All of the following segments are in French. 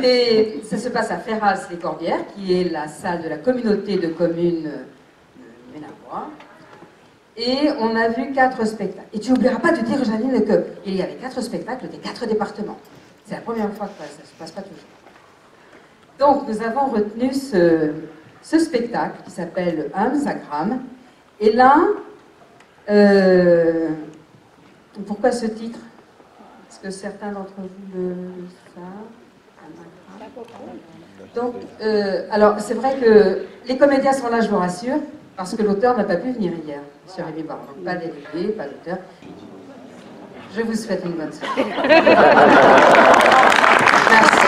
Et ça se passe à Ferrals-les-Corbières, qui est la salle de la communauté de communes de Ménabois. Et on a vu 4 spectacles. Et tu n'oublieras pas de dire, Janine, qu'il y avait 4 spectacles des 4 départements. C'est la première fois que ça ne se passe pas toujours. Donc, nous avons retenu ce spectacle qui s'appelle Sagram. Et là, pourquoi ce titre? Est-ce que certains d'entre vous le savent? Donc, alors, c'est vrai que les comédiens sont là, je vous rassure, parce que l'auteur n'a pas pu venir hier, sur Rémi Baron. Donc, pas délégué, pas d'auteur. Je vous souhaite une bonne soirée. Merci.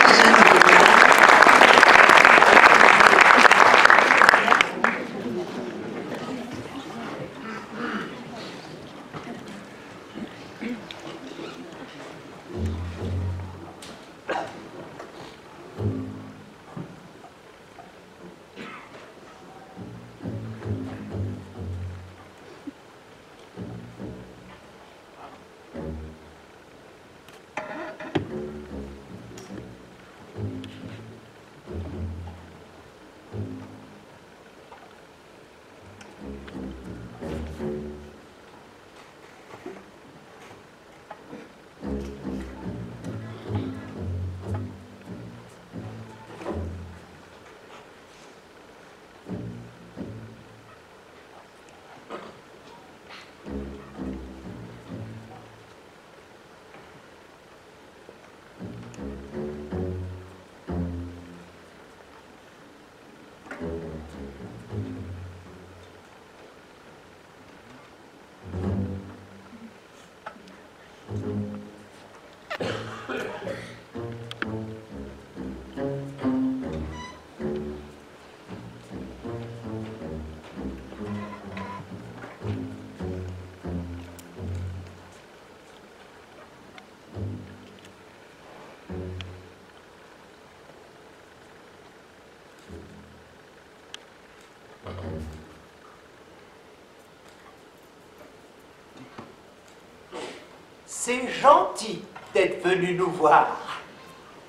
C'est gentil d'être venu nous voir.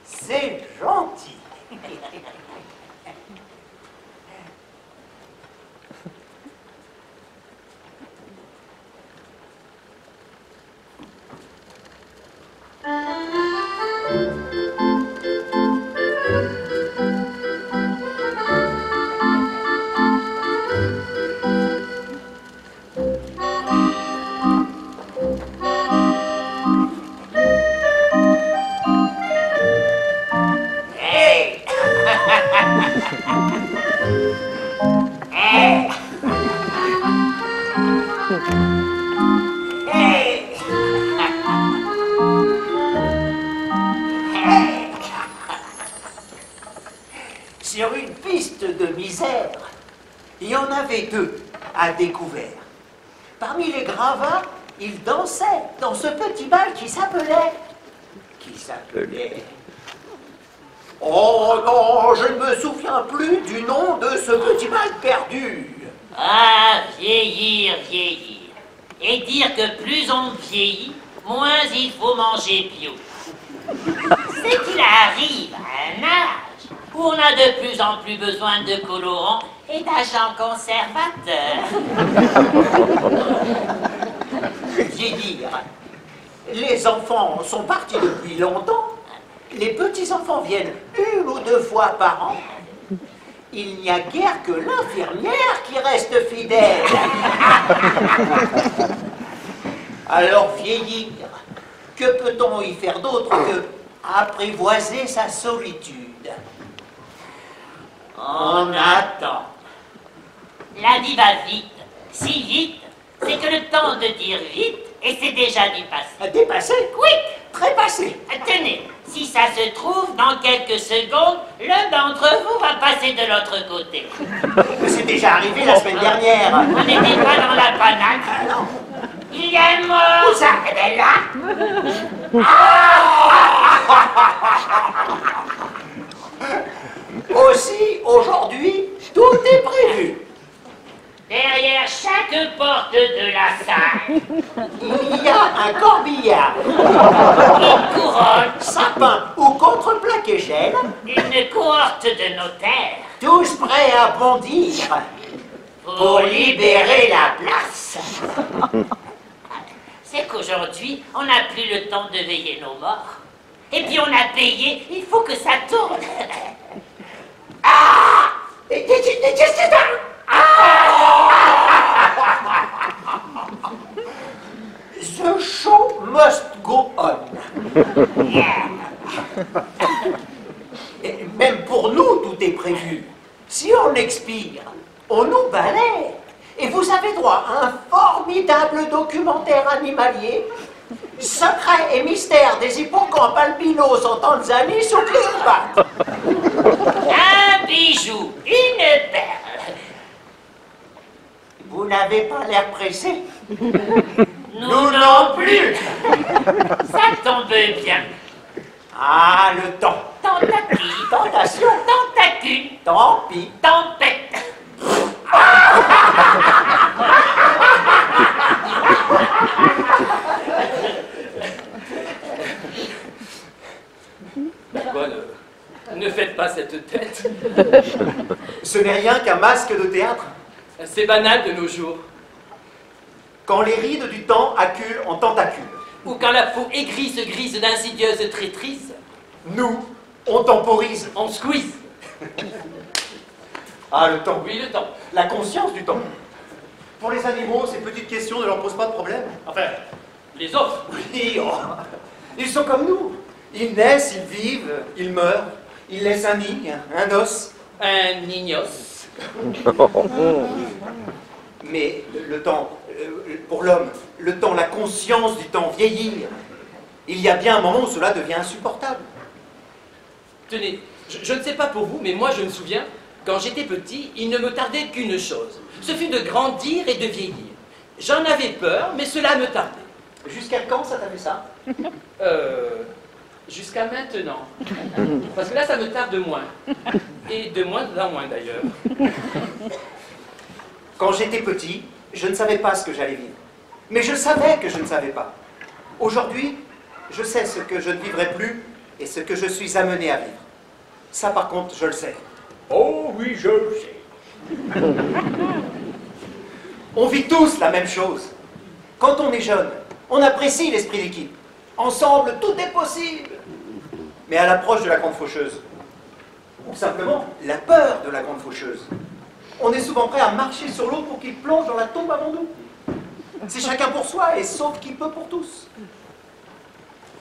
C'est gentil. Sur une piste de misère, il y en avait 2 à découvert. Parmi les gravats, ils dansaient dans ce petit bal qui s'appelait... Oh non, je ne me souviens plus du nom de ce petit bal perdu. Ah, vieillir, vieillir. Et dire que plus on vieillit, moins il faut manger bio. C'est qu'il arrive à un âge où on a de plus en plus besoin de colorants et d'agents conservateurs. Vieillir. Les enfants sont partis depuis longtemps. Les petits-enfants viennent 1 ou 2 fois par an. Il n'y a guère que l'infirmière qui reste fidèle. Alors vieillir, que peut-on y faire d'autre que apprivoiser sa solitude? On attend. La vie va vite, si vite, c'est que le temps de dire vite, et c'est déjà du passé. Dépassé? Quick! Trépassé. Tenez, si ça se trouve, dans quelques secondes, l'un d'entre vous va passer de l'autre côté. C'est déjà arrivé la semaine dernière. On n'était pas dans la panade. Ah non. Il y a un mort. Où ça? Eh bien là. Aussi, aujourd'hui, tout est prévu. Derrière chaque porte de la salle, Il y a un corbillard, une couronne, sapin ou contreplaqué gel, une cohorte de notaires, tous prêts à bondir pour libérer la place. C'est qu'aujourd'hui, on n'a plus le temps de veiller nos morts. Et puis on a payé, il faut que ça tourne. Ah! The show must go on. Et même pour nous, tout est prévu. Si on expire, on nous balaie. Et vous avez droit à un formidable documentaire animalier, Secrets et mystères des hippocampes albinos en Tanzanie sous Cléopâtre. Un bijou, une perle. Vous n'avez pas l'air pressé. Nous non plus. Ça tombe bien. Ah, le temps. Tentative, Tentation. tentacule, Tant pis. tempête. Bon, ne faites pas cette tête. Ce n'est rien qu'un masque de théâtre. C'est banal de nos jours. Quand les rides du temps acculent en tentacules, Ou quand la peau aigrie se grise d'insidieuse traîtrise, nous, on temporise. on squeeze. Ah, le temps. Oui, le temps. La conscience du temps. Pour les animaux, ces petites questions ne leur posent pas de problème. Enfin, les autres. Oui, oh. Ils sont comme nous. Ils naissent, ils vivent, ils meurent. Ils laissent un nid, un os. Un nignos. Mais le temps, pour l'homme, le temps, la conscience du temps, vieillir, il y a bien un moment où cela devient insupportable. Tenez, je ne sais pas pour vous, mais moi je me souviens, quand j'étais petit, il ne me tardait qu'une chose. Ce fut de grandir et de vieillir. J'en avais peur, mais cela me tardait. Jusqu'à quand ça t'a fait ça? Jusqu'à maintenant. Parce que là, ça me tarde moins. Et de moins en moins d'ailleurs. Quand j'étais petit, je ne savais pas ce que j'allais vivre. Mais je savais que je ne savais pas. Aujourd'hui, je sais ce que je ne vivrai plus et ce que je suis amené à vivre. Ça, par contre, je le sais. Oh oui, je le sais. On vit tous la même chose. Quand on est jeune, on apprécie l'esprit d'équipe. Ensemble, tout est possible. Mais à l'approche de la grande faucheuse, ou simplement la peur de la grande faucheuse, on est souvent prêt à marcher sur l'autre pour qu'il plonge dans la tombe avant nous. C'est chacun pour soi et sauf qui peut pour tous.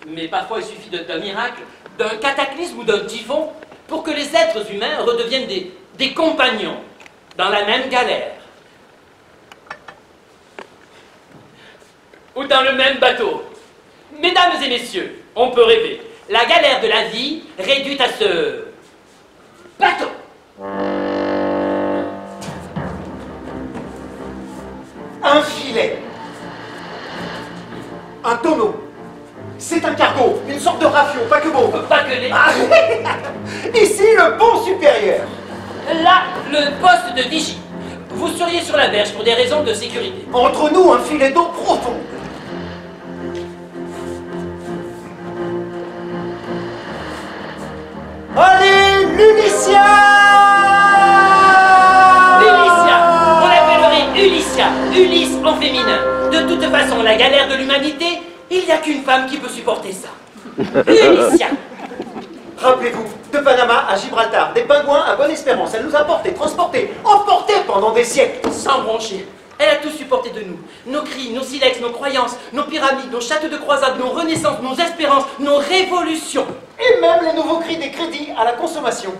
Mais parfois, il suffit d'un miracle, d'un cataclysme ou d'un typhon pour que les êtres humains redeviennent des compagnons dans la même galère. Ou dans le même bateau. Mesdames et messieurs, on peut rêver. La galère de la vie réduite à ce bateau. Un filet. Un tonneau. C'est un cargo, une sorte de rafiot, paquebot. Pas que les... Ah, ici, le pont supérieur. Là, le poste de vigie. Vous seriez sur la berge pour des raisons de sécurité. Entre nous, un filet d'eau profond. Allez, l'Ulycia! Ulycia, on l'appellerait Ulycia, Ulysse en féminin. De toute façon, la galère de l'humanité, il n'y a qu'une femme qui peut supporter ça. Ulycia. Rappelez-vous, de Panama à Gibraltar, des pingouins à Bonne-Espérance, elle nous a portés, transportés, emportés pendant des siècles. Sans broncher. Elle a tout supporté de nous. Nos cris, nos silex, nos croyances, nos pyramides, nos châteaux de croisade, nos renaissances, nos espérances, nos révolutions. Et même les nouveaux cris des crédits à la consommation.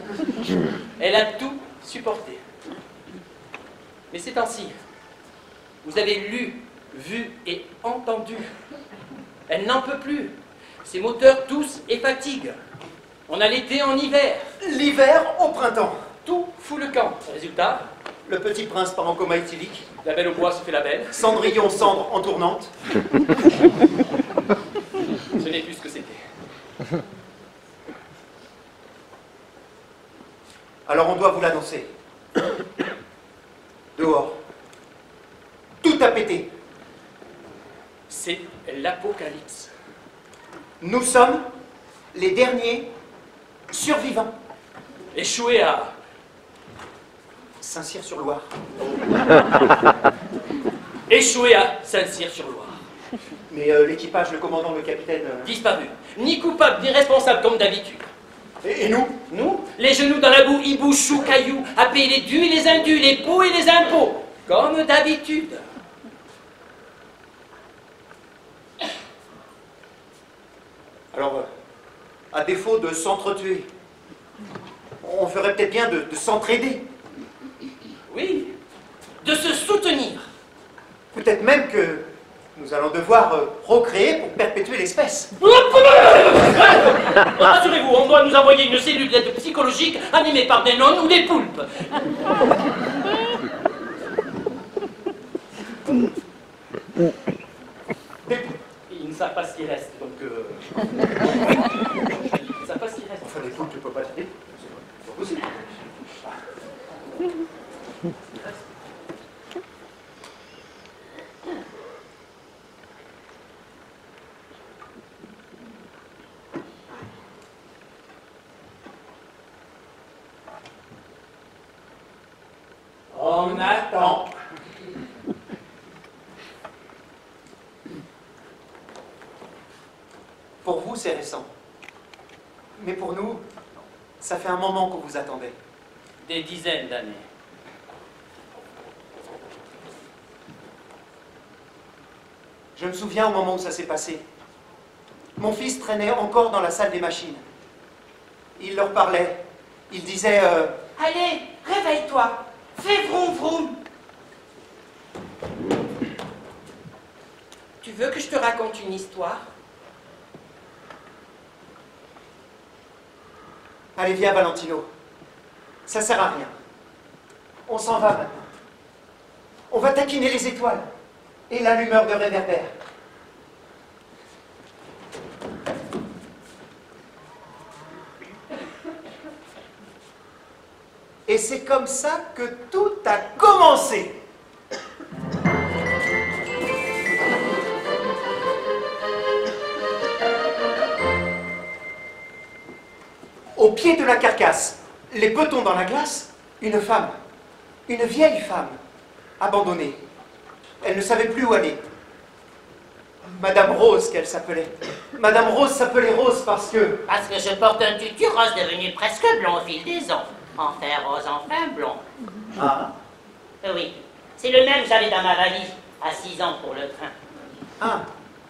Elle a tout supporté. Mais ces temps-ci, vous avez lu, vu et entendu. Elle n'en peut plus. Ses moteurs toussent et fatiguent. On a l'été en hiver. L'hiver au printemps. Tout fout le camp. Résultat, Le petit prince part en coma éthylique. la belle au bois se fait la belle. Cendrillon cendre en tournante. Ce n'est plus ce que c'était. Alors on doit vous l'annoncer. Dehors, a pété. C'est l'apocalypse. Nous sommes les derniers survivants. Échoué à Saint-Cyr-sur-Loire. Échoué à Saint-Cyr-sur-Loire. Mais l'équipage, le commandant, le capitaine... Disparu. Ni coupable, ni responsable comme d'habitude. Et nous? Nous, les genoux dans la boue, hiboux, choux, cailloux, à payer les dus et les indus, les pots et les impôts. Comme d'habitude. Alors, à défaut de s'entretuer, on ferait peut-être bien de s'entraider. Oui, de se soutenir. Peut-être même que nous allons devoir procréer pour perpétuer l'espèce. Rassurez-vous, on doit nous envoyer une cellule d'aide psychologique animée par des nonnes ou des poulpes. Ils ne savent pas ce qui reste, donc... Ils ne savent pas ce qui reste. Enfin, des poulpes, tu peux pas dire. C'est pas possible. On attend. Pour vous, c'est récent. Mais pour nous, ça fait un moment qu'on vous attendait. Des dizaines d'années. Je me souviens au moment où ça s'est passé. Mon fils traînait encore dans la salle des machines. Il leur parlait. Il disait Allez, réveille-toi. Fais vroom vroom. Tu veux que je te raconte une histoire? Allez, viens, Valentino. Ça sert à rien. On s'en va maintenant. On va taquiner les étoiles et l'allumeur de réverbère. Et c'est comme ça que tout a commencé. Au pied de la carcasse, les petons dans la glace, une femme, une vieille femme, abandonnée. Elle ne savait plus où aller. Madame Rose qu'elle s'appelait. Madame Rose s'appelait Rose parce que... Parce que je porte un tutu rose devenu presque blond au fil des ans. Enfin rose, enfin blond. Ah, Oui, c'est le même que j'avais dans ma valise, à 6 ans pour le train. ah,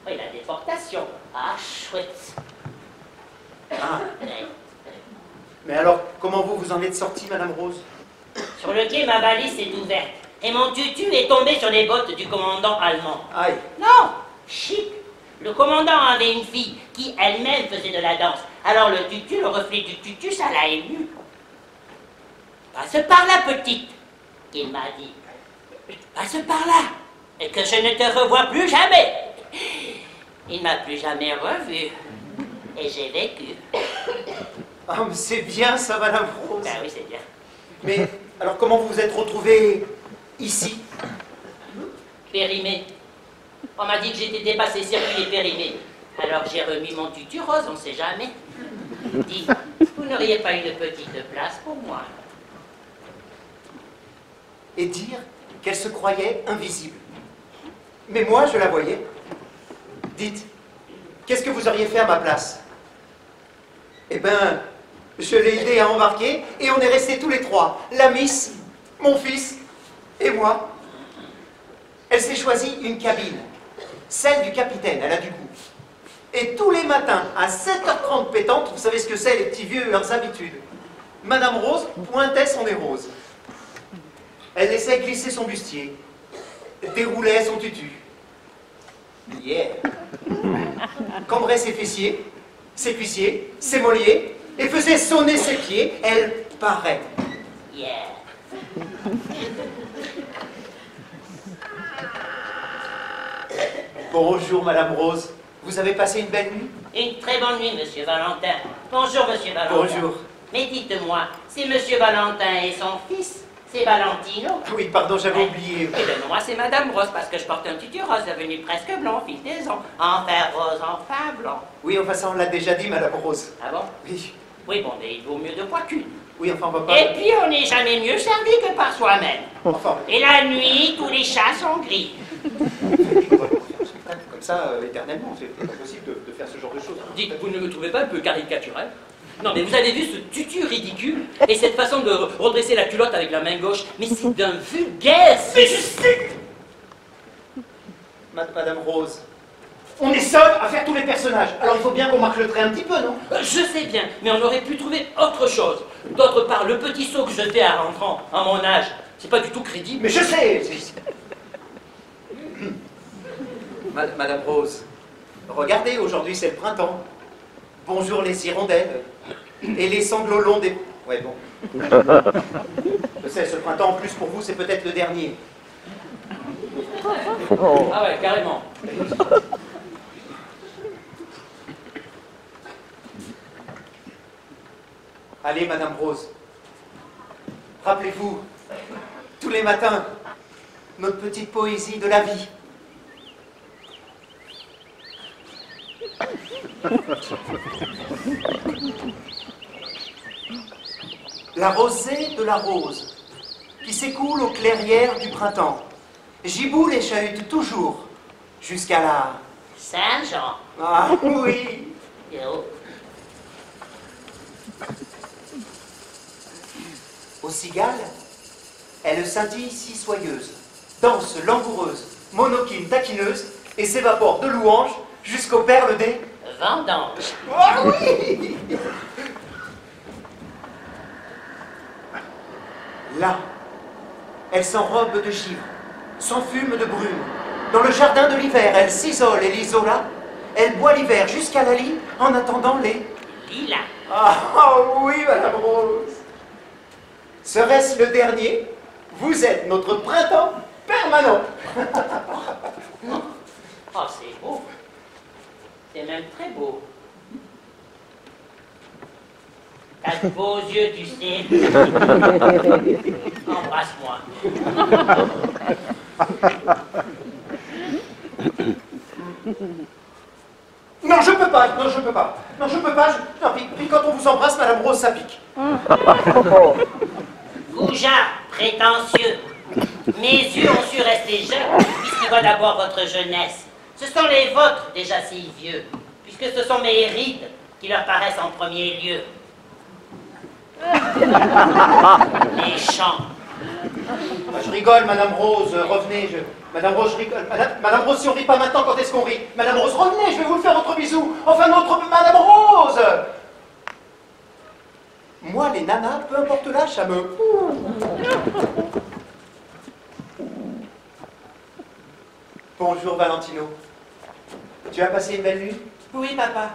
Oui, la déportation. Ah, chouette. ah. Ouais. Mais alors, comment vous en êtes sortie, Madame Rose? Sur le quai, ma valise s'est ouverte. Et mon tutu est tombé sur les bottes du commandant allemand. Aïe. Non, chic. Le commandant avait une fille qui elle-même faisait de la danse. Alors le tutu, le reflet du tutu, ça l'a ému. Passe par là, petite, qu'il m'a dit. Passe par là, et que je ne te revois plus jamais. Il ne m'a plus jamais revu. Et j'ai vécu. Ah, mais c'est bien ça, Madame Rose. Ben oui, c'est bien. Mais alors, comment vous vous êtes retrouvée ici? Périmé. On m'a dit que j'étais dépassé, circuit et périmé. Alors j'ai remis mon tutu rose, on ne sait jamais. Dis, vous n'auriez pas une petite place pour moi? Et dire qu'elle se croyait invisible. Mais moi, je la voyais. Dites, qu'est-ce que vous auriez fait à ma place? Eh ben, je l'ai aidé à embarquer et on est restés tous les trois. La miss, mon fils et moi. Elle s'est choisie une cabine. Celle du capitaine, elle a du goût. Et tous les matins, à 7h30 pétante, vous savez ce que c'est, les petits vieux et leurs habitudes. Madame Rose pointait son nez rose. Elle laissait glisser son bustier, déroulait son tutu. Yeah. Cambrait ses fessiers, ses cuissiers, ses mollets, et faisait sonner ses pieds. Elle paraît. Yeah. Bonjour, Madame Rose. Vous avez passé une belle nuit? Une très bonne nuit, Monsieur Valentin. Bonjour, Monsieur Valentin. Bonjour. Mais dites-moi, c'est Monsieur Valentin et son fils? C'est Valentino. Oui, pardon, j'avais oublié. Eh bien, moi, c'est Madame Rose, parce que je porte un tutu rose devenu presque blanc, fil des ans. Enfin rose, enfin blanc. Oui, enfin ça on l'a déjà dit, Madame Rose. Ah bon? Oui. Oui, bon, mais il vaut mieux deux fois qu'une. Oui, enfin on va pas... Et puis, on n'est jamais mieux servi que par soi-même. Enfin, Et la nuit, tous les chats sont gris. comme ça, éternellement, c'est pas possible de faire ce genre de choses. Dites, vous ne me trouvez pas un peu caricatural? Non, mais vous avez vu ce tutu ridicule et cette façon de redresser la culotte avec la main gauche? Mais c'est d'un vulgaire. Mais je sais. Madame Rose, on est seul à faire tous les personnages. Alors il faut bien qu'on marque le trait un petit peu, non? Je sais bien, mais on aurait pu trouver autre chose. D'autre part, le petit saut que je fais à rentrant, à mon âge, c'est pas du tout crédible. Mais je sais. Madame Rose, regardez, aujourd'hui c'est le printemps. Bonjour les hirondelles et les sanglots longs des... Ouais, bon. Je sais, ce printemps en plus pour vous, c'est peut-être le dernier. Ah ouais, carrément. Allez, Madame Rose, rappelez-vous, tous les matins, notre petite poésie de la vie. La rosée de la rose, qui s'écoule aux clairières du printemps, giboule et chahute toujours, jusqu'à la... Saint-Jean. Ah oui. Yo. Aux cigales, elle scintille si soyeuse, danse langoureuse, monoquine taquineuse, et s'évapore de louanges jusqu'aux perles des... Vendange. Ah oui. Là, elle s'enrobe de givre, s'enfume de brume. Dans le jardin de l'hiver, elle s'isole et l'isola. Elle boit l'hiver jusqu'à la lie en attendant les... Lilas. Ah oui, Madame Rose. Serait-ce le dernier? Vous êtes notre printemps permanent. Oh, c'est beau. C'est même très beau. T'as de beaux yeux, tu sais. Embrasse-moi. Non, je peux pas, non, je peux pas. Non, je peux pas. Non, puis quand on vous embrasse, Madame Rose, ça pique. Goujat, prétentieux. Mes yeux ont su rester jeunes, puisqu'il voit d'abord votre jeunesse. Ce sont les vôtres, déjà si vieux, puisque ce sont mes rides qui leur paraissent en premier lieu. Méchant. Je rigole, Madame Rose, revenez. Madame Rose, je rigole. Madame Rose, si on rit pas maintenant, quand est-ce qu'on rit? Madame Rose, revenez, je vais vous le faire autre bisou. Enfin, notre Madame Rose. Moi, les nanas, peu importe l'âge, ça me... Bonjour, Valentino. Tu as passé une belle nuit? Oui, papa.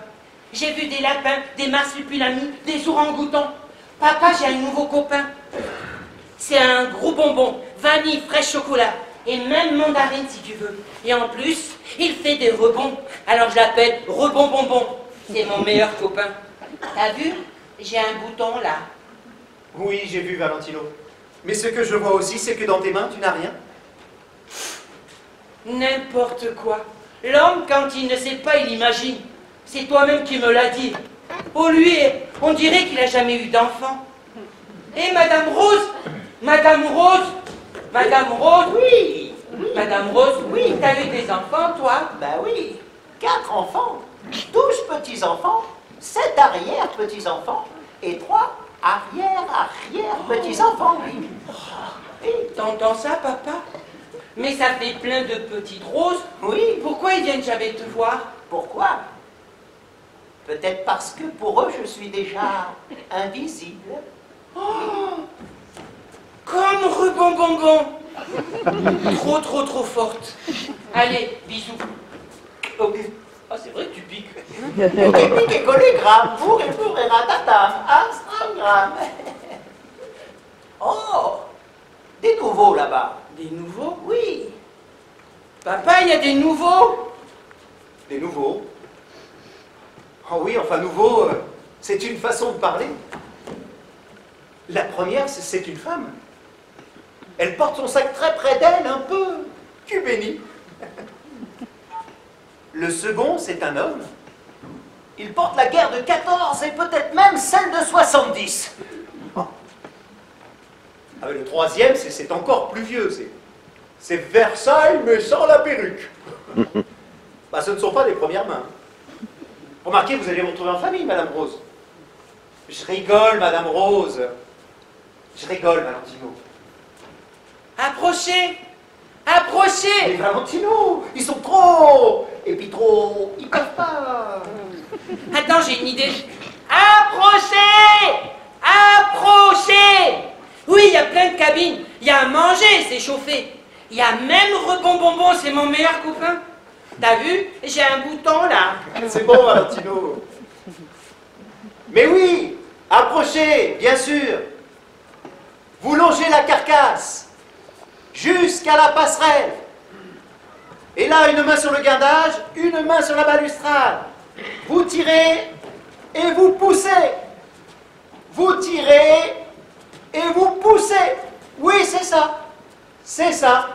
J'ai vu des lapins, des marsupilamis, des orang-outans. Papa, j'ai un nouveau copain. C'est un gros bonbon, vanille, fraîche, chocolat. Et même mandarine, si tu veux. Et en plus, il fait des rebonds. Alors je l'appelle Rebond Bonbon. C'est mon meilleur copain. T'as vu? J'ai un bouton là. Oui, j'ai vu, Valentino. Mais ce que je vois aussi, c'est que dans tes mains, tu n'as rien. N'importe quoi. L'homme, quand il ne sait pas, il imagine. C'est toi-même qui me l'as dit. Oh, lui, on dirait qu'il n'a jamais eu d'enfant. Et Madame Rose, Madame Rose, Madame Rose, Oui, Madame Rose, oui, t'as eu des enfants, toi? Ben oui, 4 enfants, 12 petits-enfants, 7 arrière-petits-enfants et 3 arrière-arrière-petits-enfants. Oui. T'entends ça, papa? Mais ça fait plein de petites roses. Oui, Pourquoi ils viennent jamais te voir? pourquoi? Peut-être parce que pour eux, je suis déjà invisible. Oh, comme Rebond Bonbon. Trop forte. Allez, bisous. Oh, Ah, c'est vrai que tu piques. pique et collégramme, pour et ratatam, Instagram. Oh, des nouveaux là-bas. Des nouveaux? Oui, Papa, il y a des nouveaux? des nouveaux. Oh oui, enfin nouveau, c'est une façon de parler. La première, c'est une femme. Elle porte son sac très près d'elle, un peu. Tu bénis. Le second, c'est un homme. Il porte la guerre de 14 et peut-être même celle de 70. Ah, mais le troisième, c'est encore plus vieux. C'est Versailles, mais sans la perruque. Bah, ce ne sont pas des premières mains. Remarquez, vous allez vous retrouver en famille, Madame Rose. Je rigole, Madame Rose. Je rigole, Valentino. Approchez! Approchez! Mais Valentino, ils sont trop... Et puis trop... Ils peuvent pas... Attends, j'ai une idée. Approchez! Approchez! Oui, il y a plein de cabines. Il y a à manger, c'est chauffé. Il y a même Rebond Bonbon, c'est mon meilleur copain. T'as vu? J'ai un bouton là. C'est bon, Valentino. Mais oui, approchez, bien sûr. Vous longez la carcasse jusqu'à la passerelle. Et là, une main sur le guindage, une main sur la balustrade. Vous tirez et vous poussez. Vous tirez et vous poussez. Oui, c'est ça. C'est ça.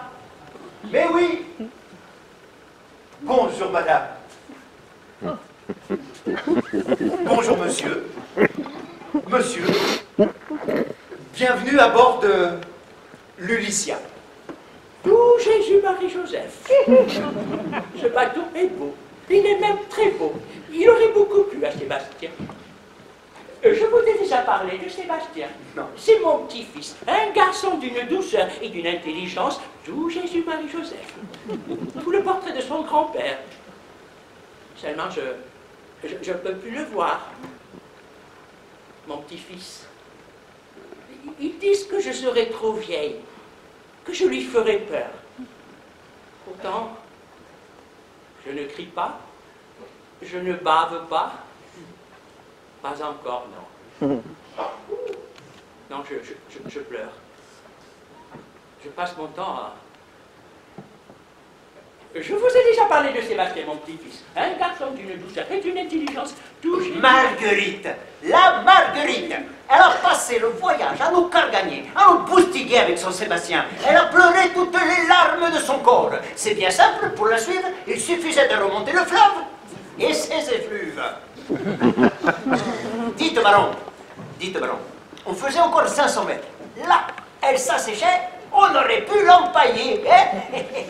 Mais oui. Bonjour, madame. Bonjour, monsieur. Monsieur. Bienvenue à bord de l'Ulycia. Tout Jésus-Marie-Joseph. Ce bateau est beau. Il est même très beau. Il aurait beaucoup plu à Sébastien. Je vous ai déjà parlé de Sébastien. Non. C'est mon petit-fils, un garçon d'une douceur et d'une intelligence, tout Jésus-Marie-Joseph. Tout le portrait de son grand-père. Seulement, je ne peux plus le voir. Mon petit-fils. Ils disent que je serai trop vieille, que je lui ferai peur. Pourtant, je ne crie pas, je ne bave pas. Pas encore, non. Non, je pleure. Je passe mon temps à... Je vous ai déjà parlé de Sébastien, mon petit-fils. Un garçon d'une douceur et d'une intelligence touchée. Marguerite, la Marguerite, elle a passé le voyage à nous cargagner, à nous boustiguer avec son Sébastien. Elle a pleuré toutes les larmes de son corps. C'est bien simple, pour la suivre, il suffisait de remonter le fleuve et ses effluves. Dites, baron, on faisait encore 500 mètres. Là, elle s'asséchait, on aurait pu l'empailler.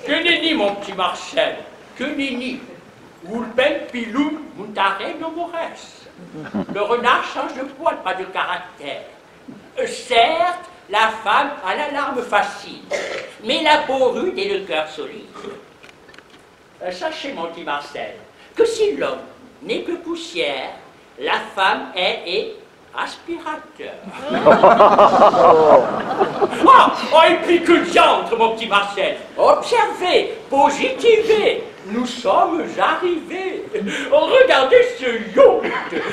Que nenni, mon petit Marcel, que nenni. Ulpen pilum montare no mores. Le renard change de poil, pas de caractère. Certes, la femme a la larme facile, mais la peau rude et le cœur solide. Sachez, mon petit Marcel, que si l'homme n'est que poussière, la femme, elle, est aspirateur. Et puis que diantre, mon petit Marcel. Observez, positivez. Nous sommes arrivés. Regardez ce yacht.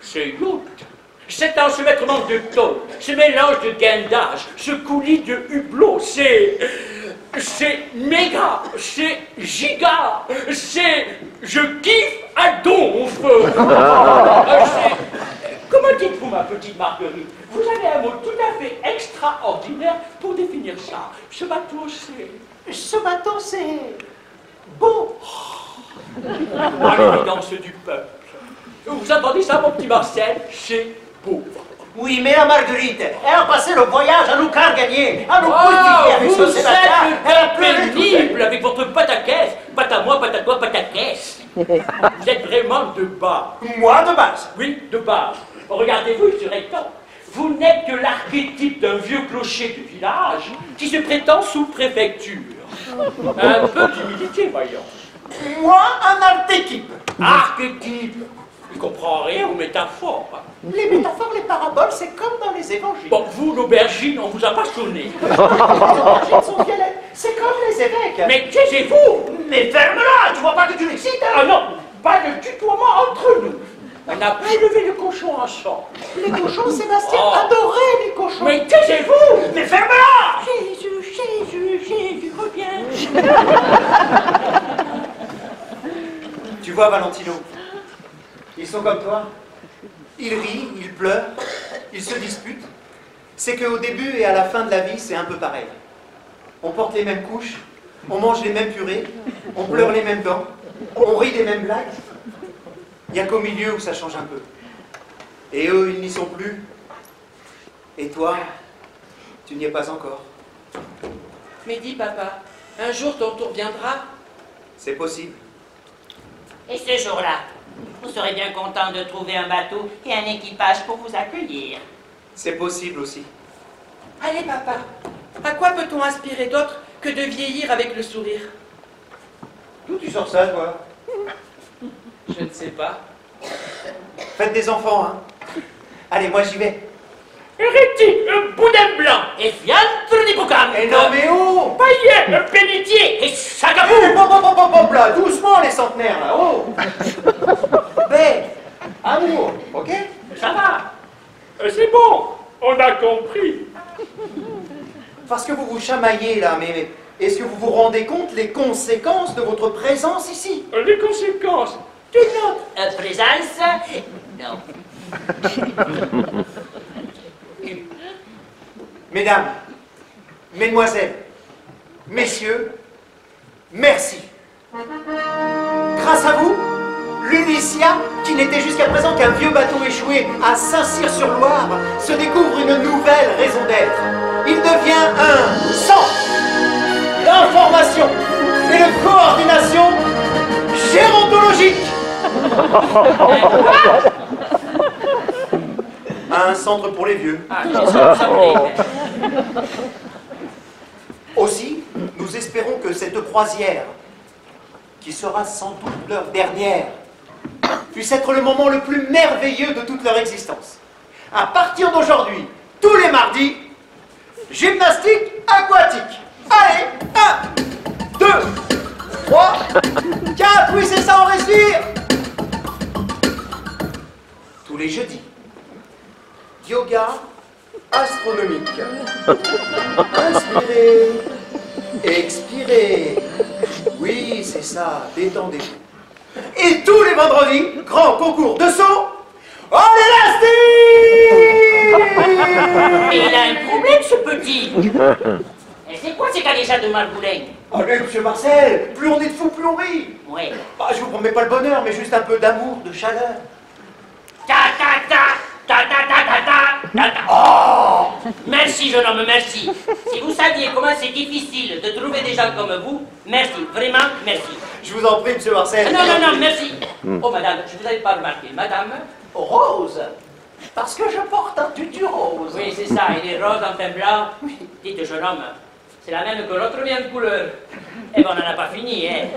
Ce yacht. Cet enchevêtrement de tôle, ce mélange de guindage, ce coulis de hublot, c'est méga, c'est giga, c'est je kiffe à donf. Comment dites-vous, ma petite Marguerite? Vous avez un mot tout à fait extraordinaire pour définir ça. Ce bateau, c'est beau. À l'évidence du peuple. Vous entendez ça, mon petit Marcel? C'est beau. Oui, mais la Marguerite, elle a passé le voyage à nous cargagner, à nous boustiguer avec son Sébastien. Elle a Vous pleuré êtes toute pénible avec votre pâte à caisse. Pâte à moi, pâte à toi, pâte à caisse. Vous êtes vraiment de bas. moi de base. Oui, de base. Regardez-vous sur étang. Vous n'êtes que l'archétype d'un vieux clocher de village qui se prétend sous-préfecture. Un peu d'humilité, voyons. Moi, un archétype. Archétype. Il ne comprend rien aux métaphores. Les métaphores, les paraboles, c'est comme dans les évangiles. Bon, vous, l'aubergine, on vous a pas sonné. Les évangiles sont violettes, c'est comme les évêques. Mais taisez-vous! Mais ferme-la, tu vois pas que tu l'excites, hein? Ah non, pas de tutoiement entre nous. On n'a pas élevé le cochon ensemble. Les cochons, Sébastien Oh. adorait les cochons. Mais taisez-vous! Mais ferme-la! Jésus, reviens. Tu vois, Valentino, ils sont comme toi. Ils rient, ils pleurent, ils se disputent. c'est qu'au début et à la fin de la vie, c'est un peu pareil. On porte les mêmes couches, on mange les mêmes purées, on pleure les mêmes dents, on rit des mêmes blagues. Il n'y a qu'au milieu où ça change un peu. Et eux, ils n'y sont plus. Et toi, tu n'y es pas encore. Mais dis, papa, un jour ton tour viendra. C'est possible. Et ce jour-là, vous serez bien content de trouver un bateau et un équipage pour vous accueillir. C'est possible aussi. Allez, papa, à quoi peut-on aspirer d'autre que de vieillir avec le sourire? D'où tu sors ça, toi? Je ne sais pas. Faites des enfants, hein. Allez, moi j'y vais. Hérétique, boudin blanc, et fiantre d'hippocampe. Eh non, mais oh! Paillet, pénitier, et sagabou. Hop là, doucement les centenaires, là, oh! Paix, amour, ok? Ça va. C'est bon, on a compris. Parce que vous vous chamaillez, là, mais est-ce que vous vous rendez compte les conséquences de votre présence ici? Les conséquences de notre Présence? Non. Mesdames, mesdemoiselles, messieurs, merci. Grâce à vous, l'Unicia, qui n'était jusqu'à présent qu'un vieux bateau échoué à Saint-Cyr-sur-Loire, se découvre une nouvelle raison d'être. Il devient un centre d'information et de coordination gérontologique. Un centre pour les vieux. Ah, j'ai ça me Aussi, nous espérons que cette croisière, qui sera sans doute leur dernière, puisse être le moment le plus merveilleux de toute leur existence. À partir d'aujourd'hui, tous les mardis, gymnastique aquatique. Allez, 1, 2, 3, 4, oui c'est ça, on respire. Tous les jeudis, yoga astronomique. Inspirez, expirez. Oui, c'est ça, détendez-vous. Et tous les vendredis, grand concours de saut en élastique. Et il a un problème, ce petit. Et c'est quoi ces caléchades de Margoulin? Allez, monsieur Marcel, plus on est de fous, plus on rit. Ouais. Bah, je vous promets pas le bonheur, mais juste un peu d'amour, de chaleur. Ta ta ta, ta ta ta ta ta, ta ta. Oh! Merci, jeune homme, merci. Si vous saviez comment c'est difficile de trouver des gens comme vous, merci, vraiment, merci. Je vous en prie, monsieur Marcel. Non, non, non, merci. Oh, madame, je vous avais pas remarqué. Madame, Rose, parce que je porte un tutu rose. oui, c'est ça, il est rose en teint blanc. Dites, jeune homme, c'est la même que l'autre vient de couleur. Eh ben, on n'en a pas fini, hein.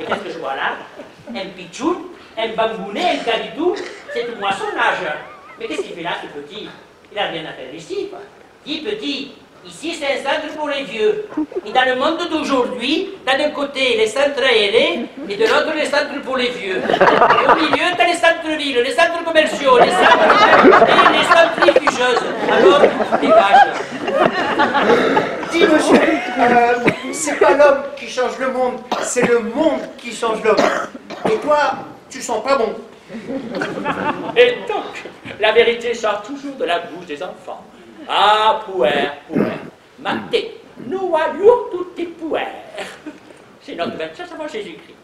Et qu'est-ce que je vois là? Un pitchoun, un bambounet, un calidou, c'est tout moissonnage. Mais qu'est-ce qu'il fait là, ce petit? Il n'a rien à faire ici, quoi. Dis, petit, ici c'est un centre pour les vieux. Et dans le monde d'aujourd'hui, d'un côté les centres aérés, et de l'autre les centres pour les vieux. Et au milieu, t'as les centres-villes, les centres commerciaux, les centres et les centrifugeuses. Alors, dégage. Dis, monsieur, c'est pas l'homme qui change le monde, c'est le monde qui change l'homme. Et toi, tu sens pas bon. Et donc, la vérité sort toujours de la bouche des enfants. Ah, puer, maté, nous allons tout est puer. C'est notre 27 avant Jésus-Christ.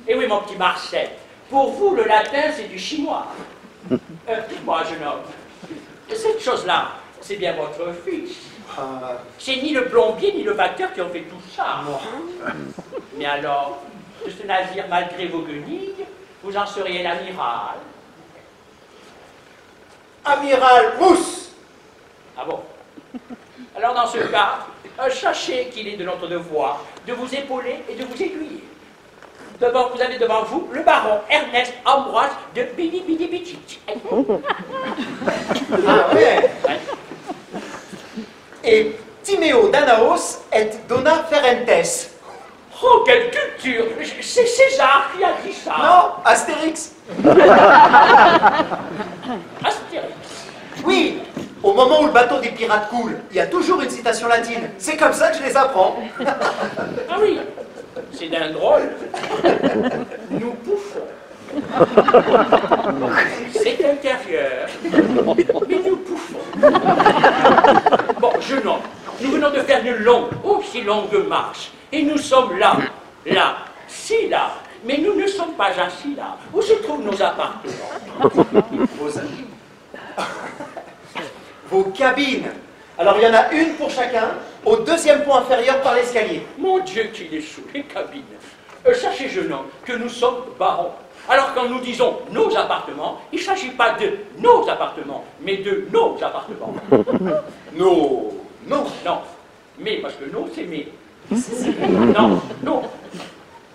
Et oui, mon petit Marcel, pour vous, le latin, c'est du chinois. Dites-moi, jeune homme, cette chose-là, c'est bien votre fils. C'est ni le plombier, ni le batteur qui ont fait tout ça. Mais alors, de ce navire, malgré vos guenilles, vous en seriez l'amiral. Amiral Mousse. Ah bon? Alors dans ce cas, sachez qu'il est de notre devoir de vous épauler et de vous aiguiller. D'abord, vous avez devant vous le baron Ernest Ambroise de Bidi-Bidi-Bidi. Ah ouais. Et Timéo Danaos et Dona Ferentes. Oh, quelle culture! C'est César qui a dit ça! Non, Astérix. Astérix. Oui, au moment où le bateau des pirates coule, il y a toujours une citation latine. C'est comme ça que je les apprends. Ah oui, c'est d'un drôle. Nous pouffons. C'est intérieur, mais nous pouffons. Bon, jeune homme, nous venons de faire une longue, aussi longue marche, et nous sommes là, si là, mais nous ne sommes pas assis là. Où se trouvent nos appartements? Vos cabines. Alors, il y en a une pour chacun, au deuxième pont inférieur par l'escalier. Mon Dieu, qu'il est sous les cabines. Sachez, jeune homme, que nous sommes barons. Alors, quand nous disons nos appartements, il ne s'agit pas de nos appartements, mais de nos appartements. Non. Non, mais, parce que nous, c'est mais. Non, non.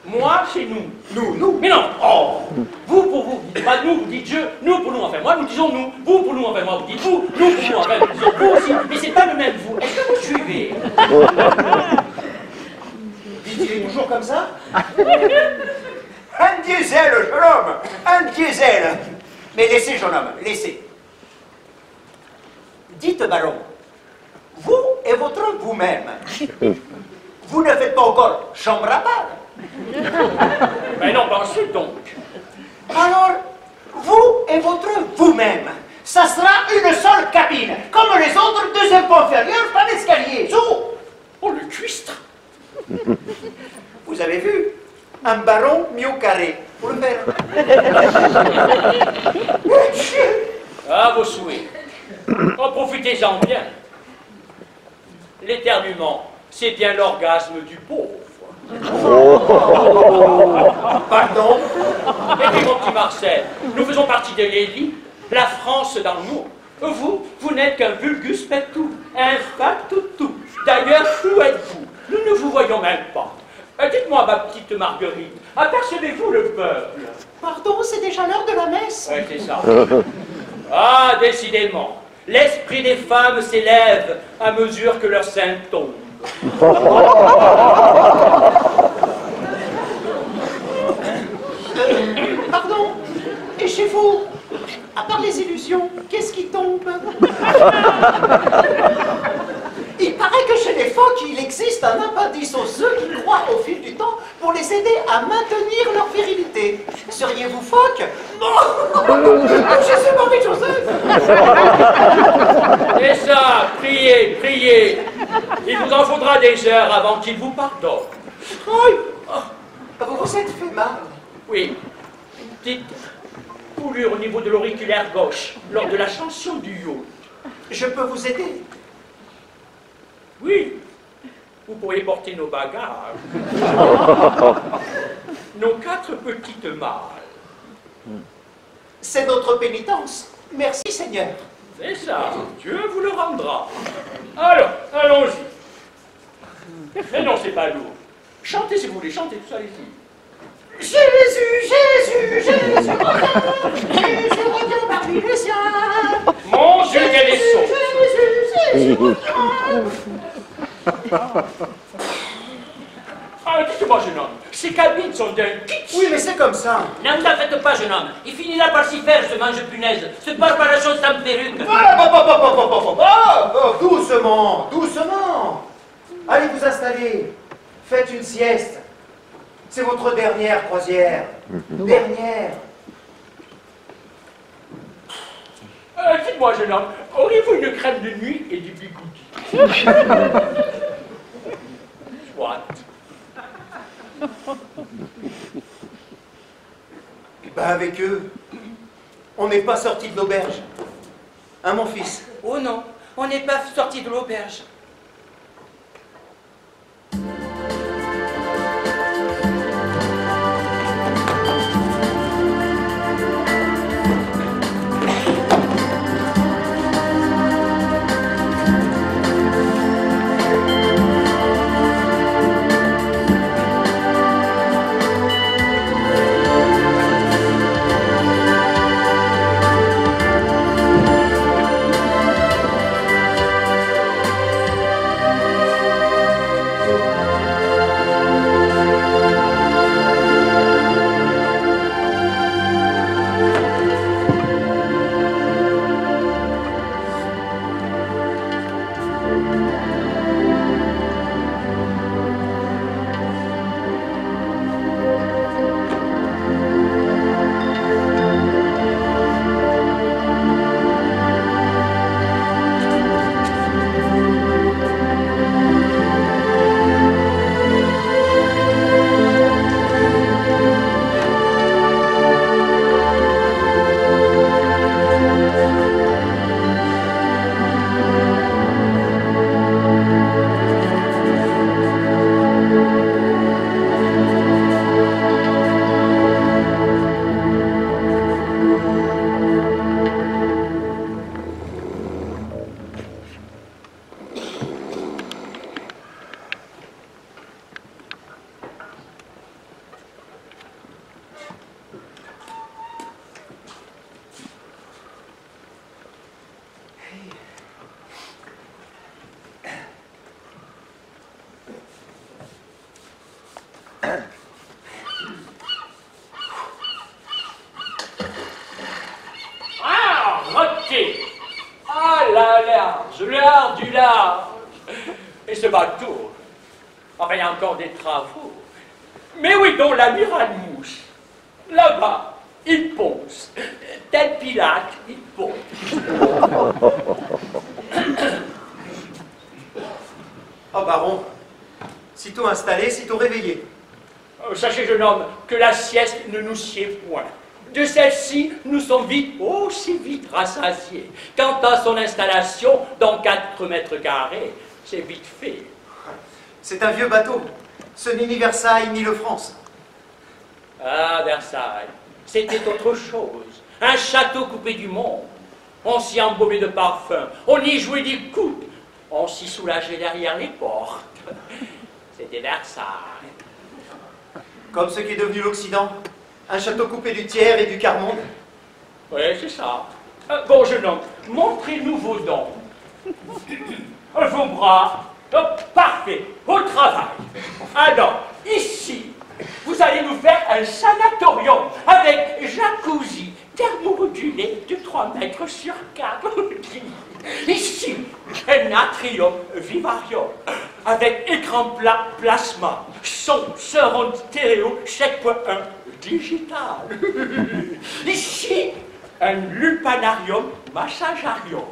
Moi, c'est nous. Nous. Mais non, oh. Vous pour vous, vous dites pas nous, vous dites je, nous pour nous, enfin moi, nous disons nous, vous pour nous, enfin moi, vous dites vous, nous pour nous, enfin nous disons vous aussi, mais c'est pas le même vous. Est-ce que vous suivez? Dites-il toujours comme ça? Un diesel, jeune homme, un diesel. Mais laissez, jeune homme, laissez. Dites, baron, vous et votre vous-même, vous ne faites pas encore chambre à part. Ben non, pensez donc. Alors, vous et votre vous-même, ça sera une seule cabine, comme les autres, deuxième pont inférieur par l'escalier. Oh, le cuistre. Vous avez vu? Un baron mis au carré, pour le faire. Ah, vos souhaits. Oh, profitez-en bien. L'éternuement, c'est bien l'orgasme du pauvre. Pardon? Et puis, mon petit Marcel, nous faisons partie de l'élite, la France dans le mot. Vous n'êtes qu'un vulgus petou, un factoutou. D'ailleurs, où êtes-vous? Nous ne vous voyons même pas. Dites-moi, ma petite Marguerite, apercevez-vous le peuple? Pardon, c'est déjà l'heure de la messe. Oui, c'est ça. Ah, décidément, l'esprit des femmes s'élève à mesure que leur sein tombe. Pardon? Et chez vous, à part les illusions, qu'est-ce qui tombe? Il paraît que chez les phoques, il existe un appendice osseux qui croît au fil du temps pour les aider à maintenir leur virilité. Seriez-vous phoque? Non. Je suis Marie-Joseph. Et ça, priez. Il vous en faudra des heures avant qu'il vous pardonne. Vous vous êtes fait mal. Oui, une petite coulure au niveau de l'auriculaire gauche lors de la chanson du yacht. Je peux vous aider? Oui, vous pourriez porter nos bagages. Nos 4 petites malles. C'est notre pénitence. Merci, Seigneur. C'est ça, Dieu vous le rendra. Alors, allons-y. Mais non, c'est pas lourd. Chantez si vous voulez, chantez tout ça, allez-y. Jésus, Jésus reviens parmi les siens. Mon Dieu, qu'elle est sauce. Jésus reviens. Ah, dites-moi, jeune homme, ces cabines sont d'un kitsch. Oui, mais c'est comme ça. Ne vous en faites pas, jeune homme. Il finira par s'y faire, ce mange-punaise. Ce barbaration sans perruque. Doucement, doucement. Allez vous installer. Faites une sieste. C'est votre dernière croisière. Dernière. Dites-moi, jeune homme, auriez-vous une crème de nuit et du bigoudi? Soit. Ben avec eux, on n'est pas sorti de l'auberge. Hein, mon fils? Oh non, on n'est pas sorti de l'auberge. ce bateau. Enfin, il y a encore des travaux. Mais oui, donc l'amiral Mouche, là-bas, il ponce. Tel Pilate, il ponce. Oh, baron, sitôt installé, sitôt réveillé. Sachez, jeune homme, que la sieste ne nous sied point. De celle-ci, nous sommes vite, aussi vite rassasiés. Quant à son installation, dans 4 mètres carrés, c'est vite fait. C'est un vieux bateau. Ce n'est ni Versailles, ni le France. Ah, Versailles, c'était autre chose. Un château coupé du monde. On s'y embaumait de parfums, on y jouait des coupes, on s'y soulageait derrière les portes. C'était Versailles. Comme ce qui est devenu l'Occident. Un château coupé du tiers et du quart-monde. Oui, c'est ça. Bon, jeune homme, montrez-nous vos dents. Vos bras. Parfait, au travail. Alors, ici, vous allez nous faire un sanatorium avec jacuzzi thermomodulé de 3 mètres sur 4. Ici, un atrium vivarium avec écran plat plasma, son surround stéréo 7.1 digital. Ici, un lupanarium massagarium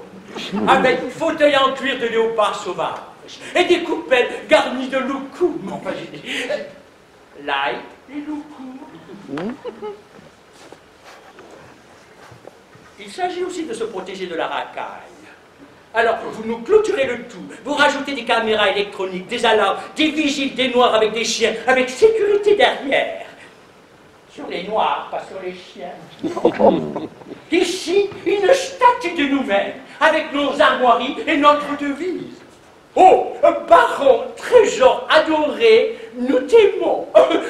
avec fauteuil en cuir de léopard sauvage et des coupelles garnies de loukoum. Enfin, j'ai dit, light et loukoum. Il s'agit aussi de se protéger de la racaille. Alors, vous nous clôturez le tout, vous rajoutez des caméras électroniques, des alarmes, des vigiles, des noirs avec des chiens, avec sécurité derrière. Sur les noirs, pas sur les chiens. Ici, une statue de nous-mêmes, avec nos armoiries et notre devise. Oh, baron, trésor adoré, nous t'aimons.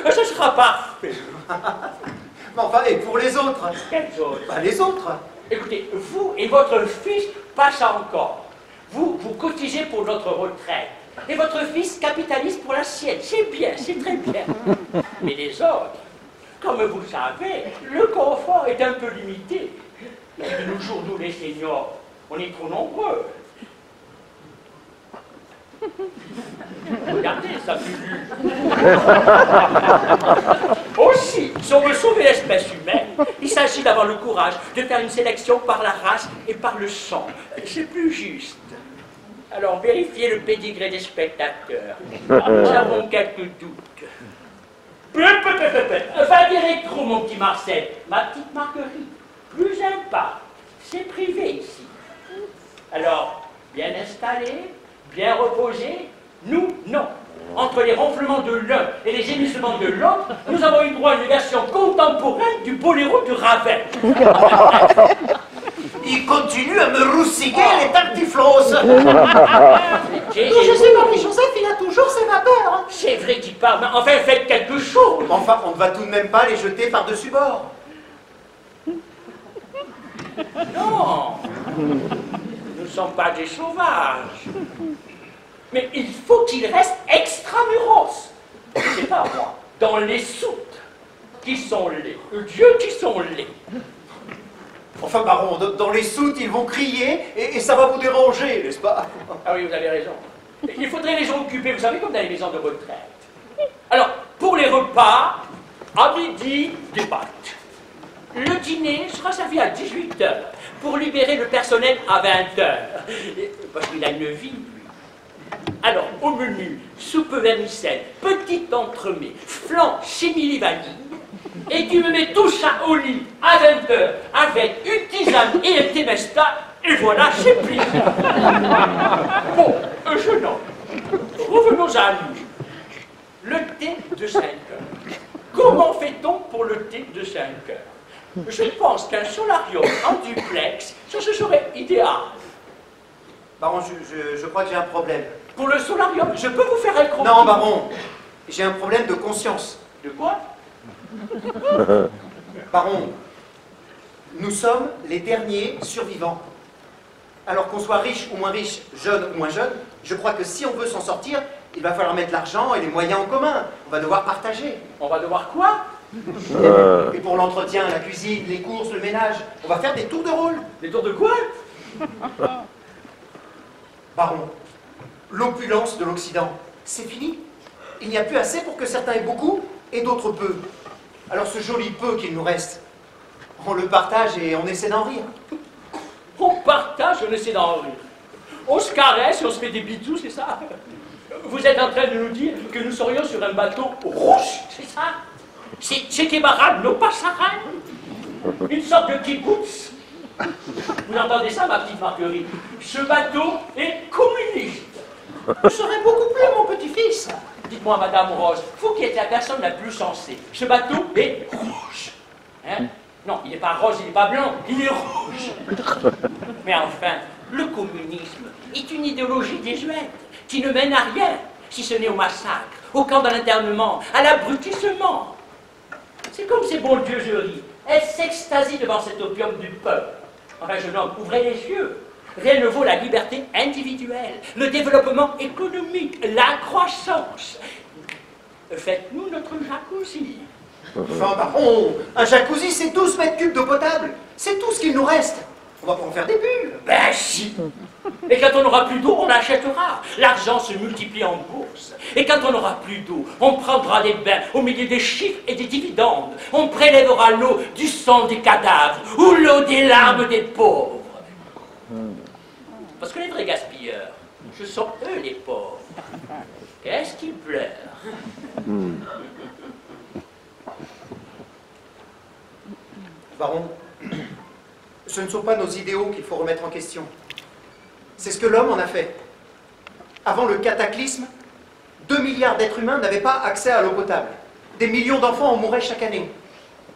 Ce sera parfait. Mais enfin, et pour les autres? Quels autres? Bah, les autres. Écoutez, vous et votre fils passent encore. Vous cotisez pour notre retraite. Et votre fils capitalise pour la sienne. C'est bien, c'est très bien. Mais les autres, comme vous le savez, le confort est un peu limité. Et de nos jours, nous les seniors, on est trop nombreux. Regardez, ça pue. Aussi, si on veut sauver l'espèce humaine, il s'agit d'avoir le courage de faire une sélection par la race et par le sang. C'est plus juste. Alors, vérifiez le pédigré des spectateurs. Nous avons quelques doutes. Va direct trop, mon petit Marcel. Ma petite Marguerite. Plus impar. C'est privé ici. Alors, bien installé, bien reposé, nous, non. Entre les ronflements de l'un et les gémissements de l'autre, nous avons eu droit à une version contemporaine du boléro de Ravel. Il continue à me roussiguer les tartiflos. Je sais, Marie-Joseph, il a toujours ses vapeurs. C'est vrai qu'il parle, mais enfin faites quelque chose. Enfin, on ne va tout de même pas les jeter par-dessus bord. Non, nous ne sommes pas des sauvages. Mais il faut qu'il reste extramuros. C'est pas moi, dans les soutes qui sont laids. Dieu qui sont laids. Enfin, baron, dans les soutes, ils vont crier et ça va vous déranger, n'est-ce pas? Ah oui, vous avez raison. Il faudrait les occuper, vous savez, comme dans les maisons de retraite. Alors, pour les repas, à midi, des pâtes. Le dîner sera servi à 18h pour libérer le personnel à 20h. Parce qu'il a une vie, lui. Alors, au menu, soupe vermicelle, petite entremets, flan simili-vanille, et tu me mets tout ça au lit à 20h avec une tisane et un thé Mesta, et voilà, c'est plié. Bon, jeune homme, revenons à nous. Le thé de 5 heures. Comment fait-on pour le thé de 5 heures? Je pense qu'un solarium en duplex, ça ce serait idéal. Baron, je crois que j'ai un problème. Pour le solarium, je peux vous faire un croquis. Non, baron, j'ai un problème de conscience. De quoi? Baron, nous sommes les derniers survivants. Alors qu'on soit riche ou moins riche, jeune ou moins jeune, je crois que si on veut s'en sortir, il va falloir mettre l'argent et les moyens en commun. On va devoir partager. On va devoir quoi? Et pour l'entretien, la cuisine, les courses, le ménage, on va faire des tours de rôle. Des tours de quoi? Baron, l'opulence de l'Occident. C'est fini. Il n'y a plus assez pour que certains aient beaucoup et d'autres peu. Alors ce joli peu qu'il nous reste, on le partage et on essaie d'en rire. On partage, on essaie d'en rire. On se caresse et on se fait des bisous, c'est ça? Vous êtes en train de nous dire que nous serions sur un bateau rouge, c'est ça? C'est Kebaran, non pas Saran? Une sorte de kibbutz. Vous entendez ça, ma petite Marguerite? Ce bateau est communiste. Vous serez beaucoup plus, mon petit-fils. Dites-moi, Madame Rose, vous qui êtes la personne la plus sensée, ce bateau est rouge. Hein? Non, il n'est pas rose, il n'est pas blanc, il est rouge. Mais enfin, le communisme est une idéologie désuète qui ne mène à rien, si ce n'est au massacre, au camp de l'internement, à l'abrutissement. C'est comme ces bons dieuseries. Elles s'extasient devant cet opium du peuple. Enfin, jeune homme, ouvrez les yeux. Rien ne vaut la liberté individuelle, le développement économique, la croissance. Faites-nous notre jacuzzi. Enfin, baron, un jacuzzi, c'est 12 mètres cubes d'eau potable. C'est tout ce qu'il nous reste. On va pas en faire des bulles. Ben si. Et quand on n'aura plus d'eau, on achètera. L'argent se multiplie en bourse. Et quand on n'aura plus d'eau, on prendra des bains au milieu des chiffres et des dividendes. On prélèvera l'eau du sang des cadavres ou l'eau des larmes des pauvres. Parce que les vrais gaspilleurs, ce sont eux les pauvres. Qu'est-ce qu'ils pleurent? Baron, ce ne sont pas nos idéaux qu'il faut remettre en question. C'est ce que l'homme en a fait. Avant le cataclysme, 2 milliards d'êtres humains n'avaient pas accès à l'eau potable. Des millions d'enfants en mouraient chaque année.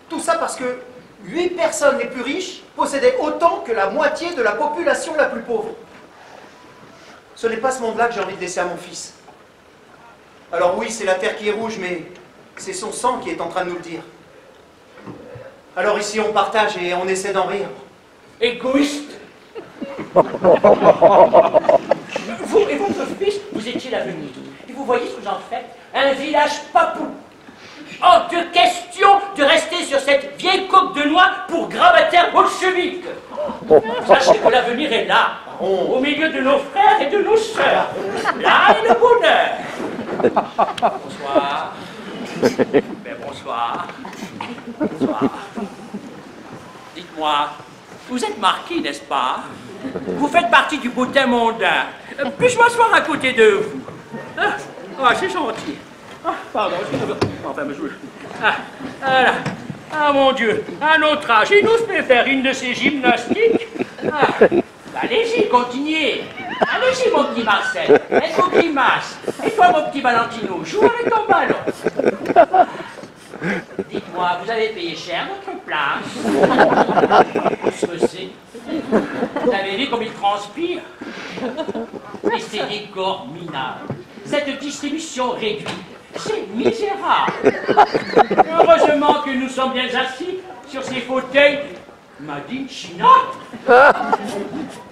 Tout ça parce que 8 personnes les plus riches possédaient autant que la moitié de la population la plus pauvre. Ce n'est pas ce monde-là que j'ai envie de laisser à mon fils. Alors oui, c'est la terre qui est rouge, mais c'est son sang qui est en train de nous le dire. Alors ici, on partage et on essaie d'en rire. Égoïste. Vous et votre fils, vous étiez l'avenir. Et vous voyez ce que vous en faites? Un village papou. Hors de question de rester sur cette vieille coque de noix pour gravataire bolchevique. Sachez que l'avenir est là, au milieu de nos frères et de nos sœurs. Là est le bonheur. Bonsoir. Ben, bonsoir. Bonsoir. Dites-moi, vous êtes marquis, n'est-ce pas? Vous faites partie du bottin mondain. Puis-je m'asseoir à côté de vous? Ah, c'est gentil. Ah, pardon, enfin, mais je... Ah, voilà. Ah, mon Dieu, à notre âge, il n'ose plus faire une de ces gymnastiques. Ah, allez-y, continuez. Allez-y, mon petit Marcel. Faites vos grimaces. Et toi, mon petit Valentino, joue avec ton ballon. Dites-moi, vous avez payé cher votre place? Ce que c'est. Vous avez vu comme il transpire? Et c'est des corps minables. Cette distribution réduite, c'est misérable. Heureusement que nous sommes bien assis sur ces fauteuils Made in China.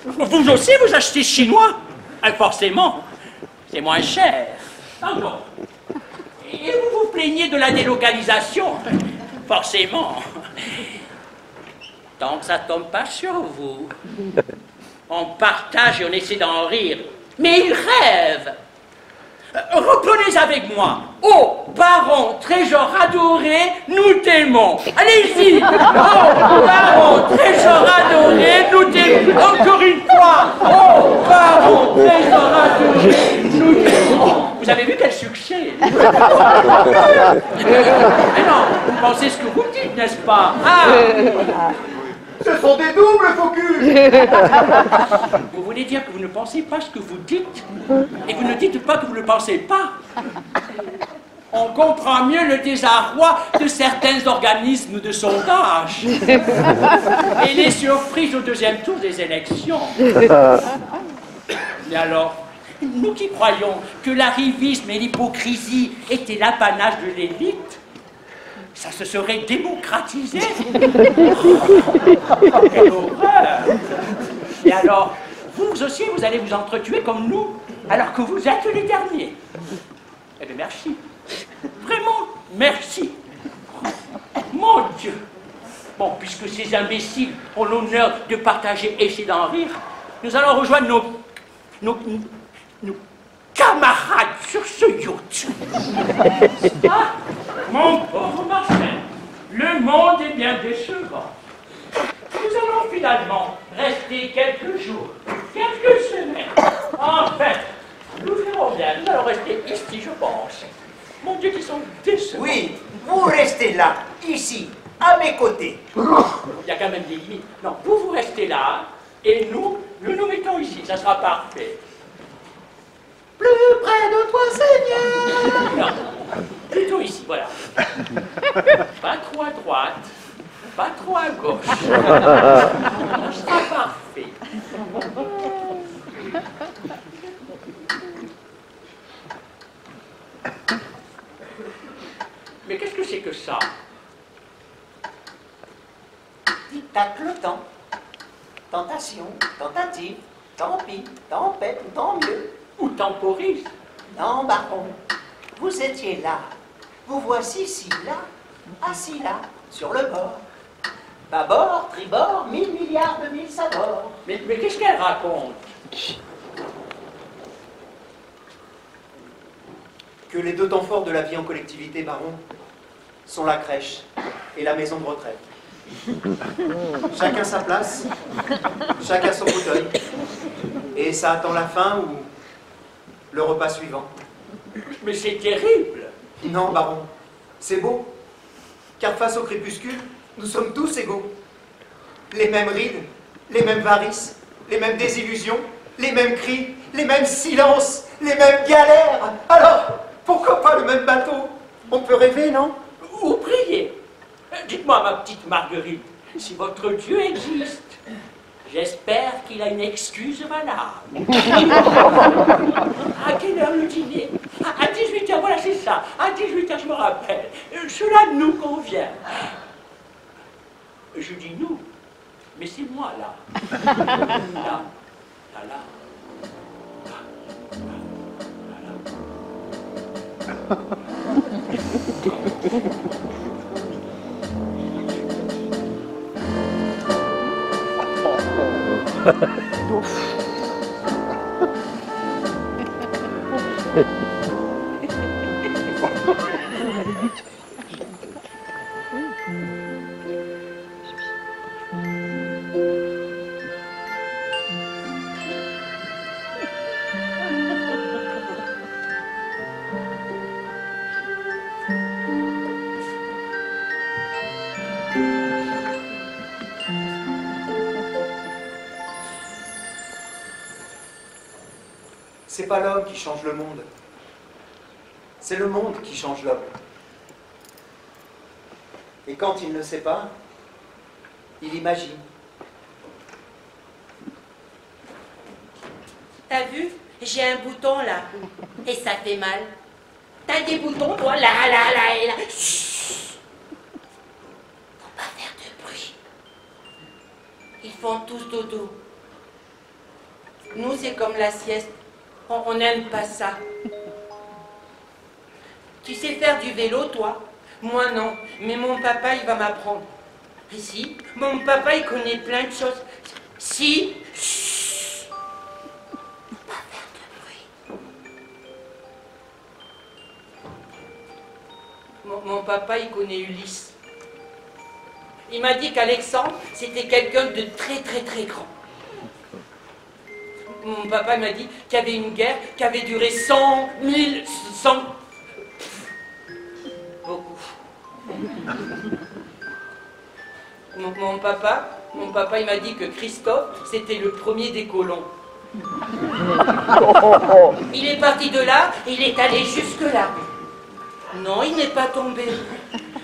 Vous aussi, vous achetez chinois? Forcément, c'est moins cher. Pardon. Et vous vous plaignez de la délocalisation? Forcément. Tant que ça ne tombe pas sur vous. On partage et on essaie d'en rire. Mais ils rêvent. Reprenez avec moi. Oh, baron, trésor adoré, nous t'aimons. Allez-y. Oh, baron, trésor adoré, nous t'aimons. Encore une fois. Oh, baron, trésor adoré, nous t'aimons. Vous avez vu quel succès? Mais non, vous pensez ce que vous dites, n'est-ce pas? Ah. Ce sont des doubles focus. Vous voulez dire que vous ne pensez pas ce que vous dites? Et vous ne dites pas que vous ne pensez pas? On comprend mieux le désarroi de certains organismes de sondage. Et les surprises au deuxième tour des élections. Mais alors, nous qui croyons que l'arrivisme et l'hypocrisie étaient l'apanage de l'élite, ça se serait démocratisé. Quelle horreur! Et alors, vous aussi, vous allez vous entretuer comme nous, alors que vous êtes les derniers. Eh bien, merci. Vraiment, merci. Mon Dieu. Bon, puisque ces imbéciles ont l'honneur de partager et essayer d'en rire, nous allons rejoindre camarade sur ce yacht. Ah, mon pauvre Marcel, le monde est bien décevant. Nous allons finalement rester quelques jours, quelques semaines. Enfin, nous verrons bien. Nous allons rester ici, je pense. Mon Dieu, qu'ils sont décevants. Oui, vous restez là, ici, à mes côtés. Il y a quand même des limites. Non, vous restez là, et nous nous mettons ici. Ça sera parfait. Plus près de toi, Seigneur. Non, plutôt ici, voilà. Pas trop à droite, pas trop à gauche. Ça sera parfait. Mais qu'est-ce que c'est que ça? Tic-tac le temps. Tentation, tentative, tant pis, tempête, tant mieux. Ou temporise? Non, baron, vous étiez là. Vous voici ici, là, assis là, sur le bord. Bâbord, tribord, 1000 milliards de mille sabords. Mais qu'est-ce qu'elle raconte? Que les deux temps forts de la vie en collectivité, baron, sont la crèche et la maison de retraite. Chacun sa place, chacun son fauteuil. Et ça attend la fin ou le repas suivant. Mais c'est terrible. Non, baron, c'est beau. Car face au crépuscule, nous sommes tous égaux. Les mêmes rides, les mêmes varices, les mêmes désillusions, les mêmes cris, les mêmes silences, les mêmes galères. Alors, pourquoi pas le même bateau? On peut rêver, non? Ou prier. Dites-moi, ma petite Marguerite, si votre Dieu existe, j'espère qu'il a une excuse valable. À quelle heure le dîner? À 18h, voilà, c'est ça. À 18h, je me rappelle. Cela nous convient. Je dis nous, mais c'est moi, là. Là, là. C'est pas l'homme qui change le monde. C'est le monde qui change l'homme. Et quand il ne sait pas, il imagine. T'as vu? J'ai un bouton là. Et ça fait mal. T'as des boutons, toi, là et là. Chut. Faut pas faire de bruit. Ils font tous dodo. Nous, c'est comme la sieste. On n'aime pas ça. Tu sais faire du vélo, toi? Moi, non. Mais mon papa, il va m'apprendre. Et si? Mon papa, il connaît plein de choses. Si? Chut. Faut pas faire de bruit. Mon papa, il connaît Ulysse. Il m'a dit qu'Alexandre, c'était quelqu'un de très, très, très grand. Mon papa m'a dit qu'il y avait une guerre qui avait duré 100 000, 100... Beaucoup. Mon papa, il m'a dit que Christophe, c'était le premier des colons. Il est parti de là, et il est allé jusque là. Non, il n'est pas tombé.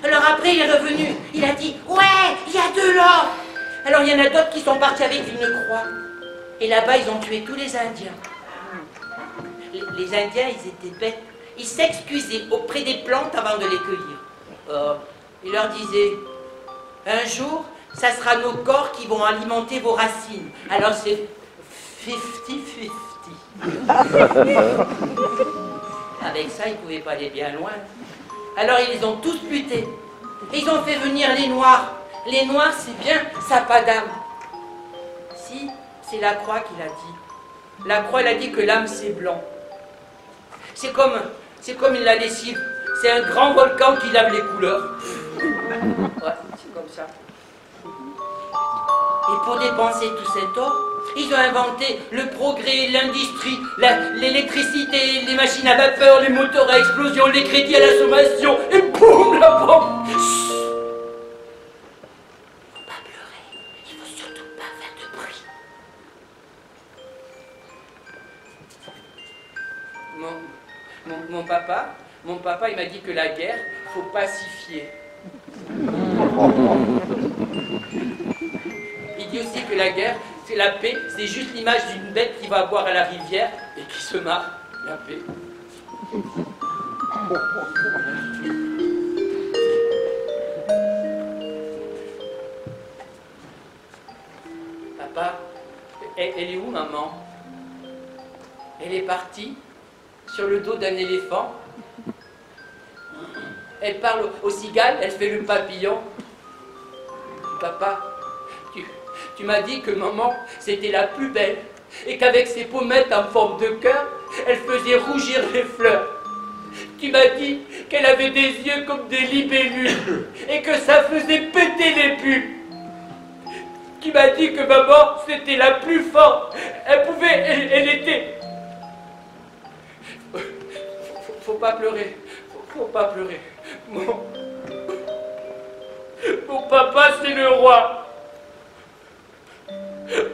Alors après, il est revenu. Il a dit, ouais, il y a de l'or. Alors il y en a d'autres qui sont partis avec une croix. Et là-bas, ils ont tué tous les Indiens. Les Indiens, ils étaient bêtes. Ils s'excusaient auprès des plantes avant de les cueillir. Ils leur disaient, un jour, ça sera nos corps qui vont alimenter vos racines. Alors c'est 50-50. Avec ça, ils ne pouvaient pas aller bien loin. Alors ils les ont tous butés. Et ils ont fait venir les Noirs. Les Noirs, c'est bien, ça n'a pas d'âme. Si, c'est la croix qui l'a dit. La croix, elle a dit que l'âme, c'est blanc. C'est comme la lessive. C'est un grand volcan qui lave les couleurs. Ouais, c'est comme ça. Et pour dépenser tout cet or, ils ont inventé le progrès, l'industrie, l'électricité, les machines à vapeur, les moteurs à explosion, les crédits à la sommation, et boum, la bombe. Chut. Faut pas pleurer, il faut surtout pas faire de bruit. Mon papa, il m'a dit que la guerre, faut pacifier. Il dit aussi que la guerre, c'est la paix, c'est juste l'image d'une bête qui va boire à la rivière et qui se marre. La paix. Papa, elle est où, maman? Elle est partie sur le dos d'un éléphant. Elle parle aux cigales, elle fait le papillon. Papa, tu m'as dit que maman, c'était la plus belle, et qu'avec ses pommettes en forme de cœur, elle faisait rougir les fleurs. Tu m'as dit qu'elle avait des yeux comme des libellules, et que ça faisait péter les pulls. Tu m'as dit que maman, c'était la plus forte. Elle était... Faut pas pleurer, faut pas pleurer. Mon papa, c'est le roi.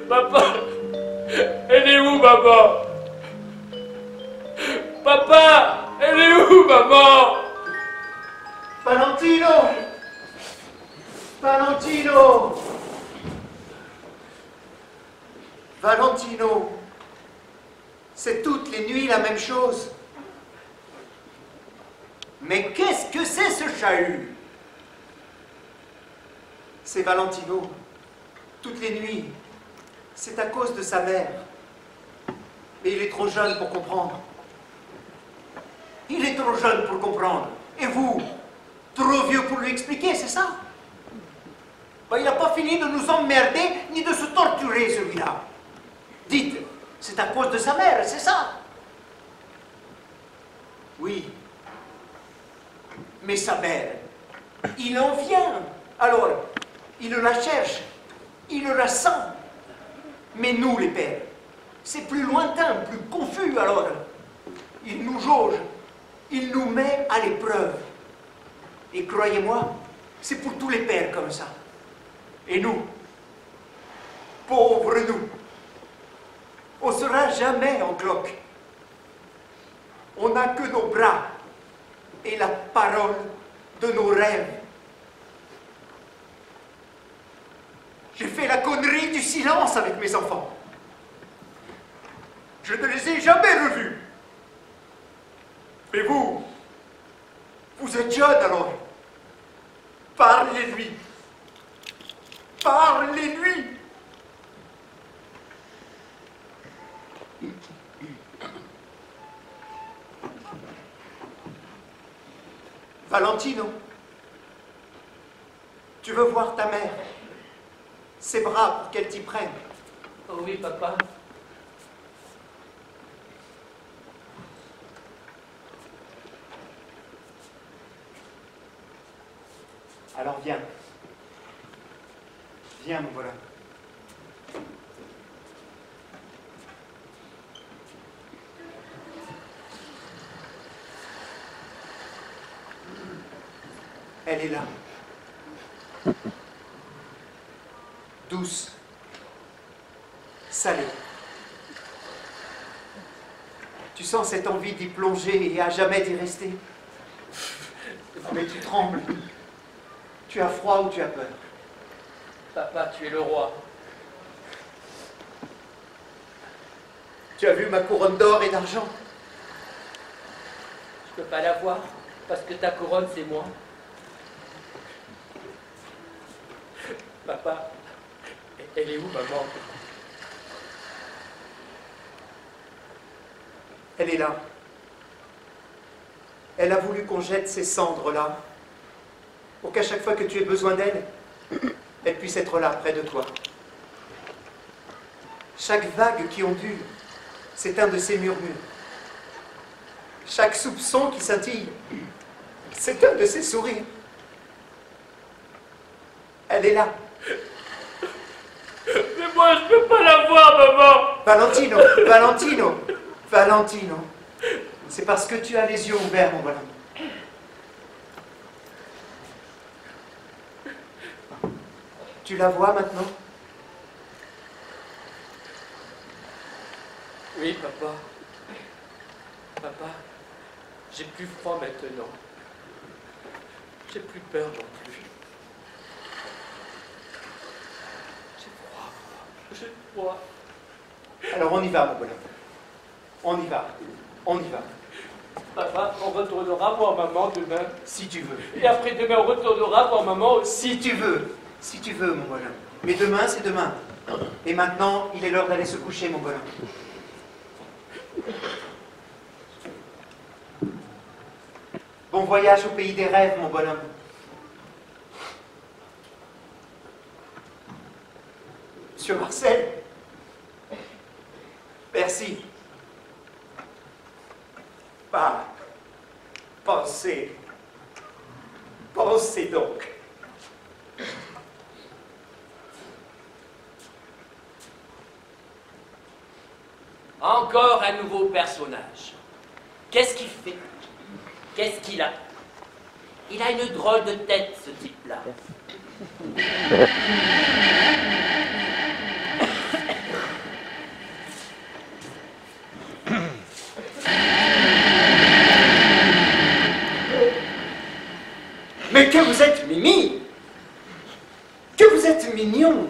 Papa, elle est où, maman? Papa, elle est où, maman? Valentino! Valentino! Valentino! C'est toutes les nuits la même chose. Mais qu'est-ce que c'est ce chahut? C'est Valentino. Toutes les nuits. C'est à cause de sa mère. Mais il est trop jeune pour comprendre. Il est trop jeune pour comprendre. Et vous, trop vieux pour lui expliquer, c'est ça? Ben, il n'a pas fini de nous emmerder ni de se torturer, celui-là. Dites, c'est à cause de sa mère, c'est ça? Oui. Mais sa mère, il en vient. Alors, il la cherche, il la sent. Mais nous, les pères, c'est plus lointain, plus confus, alors. Il nous jauge, il nous met à l'épreuve. Et croyez-moi, c'est pour tous les pères comme ça. Et nous, pauvres nous, on ne sera jamais en cloque. On n'a que nos bras et la parole de nos rêves. J'ai fait la connerie du silence avec mes enfants. Je ne les ai jamais revus. Mais vous, vous êtes jeune alors. Parlez-lui. Parlez-lui. Valentino, tu veux voir ta mère? Ses bras pour qu'elle t'y prenne. Oh oui, papa. Alors viens. Viens, me voilà. Elle est là. Douce. Salée. Tu sens cette envie d'y plonger et à jamais d'y rester. Mais tu trembles. Tu as froid ou tu as peur? Papa, tu es le roi. Tu as vu ma couronne d'or et d'argent? Je peux pas la voir, parce que ta couronne, c'est moi. Papa, elle est où, maman? Elle est là. Elle a voulu qu'on jette ces cendres là, pour qu'à chaque fois que tu aies besoin d'elle, elle puisse être là, près de toi. Chaque vague qui ondule, c'est un de ses murmures. chaque soupçon qui scintille. C'est un de ses sourires. Elle est là. Mais moi, je peux pas la voir, maman. Valentino, Valentino, Valentino. C'est parce que tu as les yeux ouverts, mon bonhomme. Tu la vois maintenant? Oui, papa. Papa, j'ai plus froid maintenant. J'ai plus peur non plus. J'ai froid. Alors on y va, mon bonhomme. On y va. On y va. Papa, on retournera voir maman demain. Si tu veux. Et après-demain, on retournera voir maman aussi. Si tu veux. Si tu veux, mon bonhomme. Mais demain, c'est demain. Et maintenant, il est l'heure d'aller se coucher, mon bonhomme. Bon voyage au pays des rêves, mon bonhomme. Monsieur Marcel, merci. Pensez donc. Encore un nouveau personnage. Qu'est-ce qu'il fait? Qu'est-ce qu'il a? Il a une drôle de tête, ce type-là. Mais que vous êtes mimi! Que vous êtes mignon!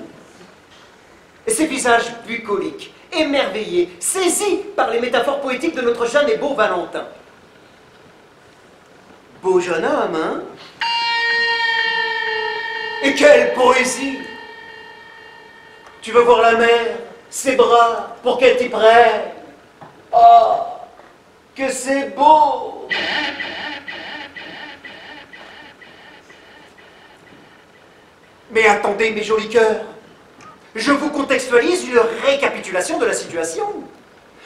Et ces visages bucoliques, émerveillés, saisis par les métaphores poétiques de notre jeune et beau Valentin. Beau jeune homme, hein? Et quelle poésie! Tu veux voir la mer, ses bras, pour qu'elle t'y prenne? Oh, que c'est beau! Mais attendez, mes jolis cœurs, je vous contextualise une récapitulation de la situation.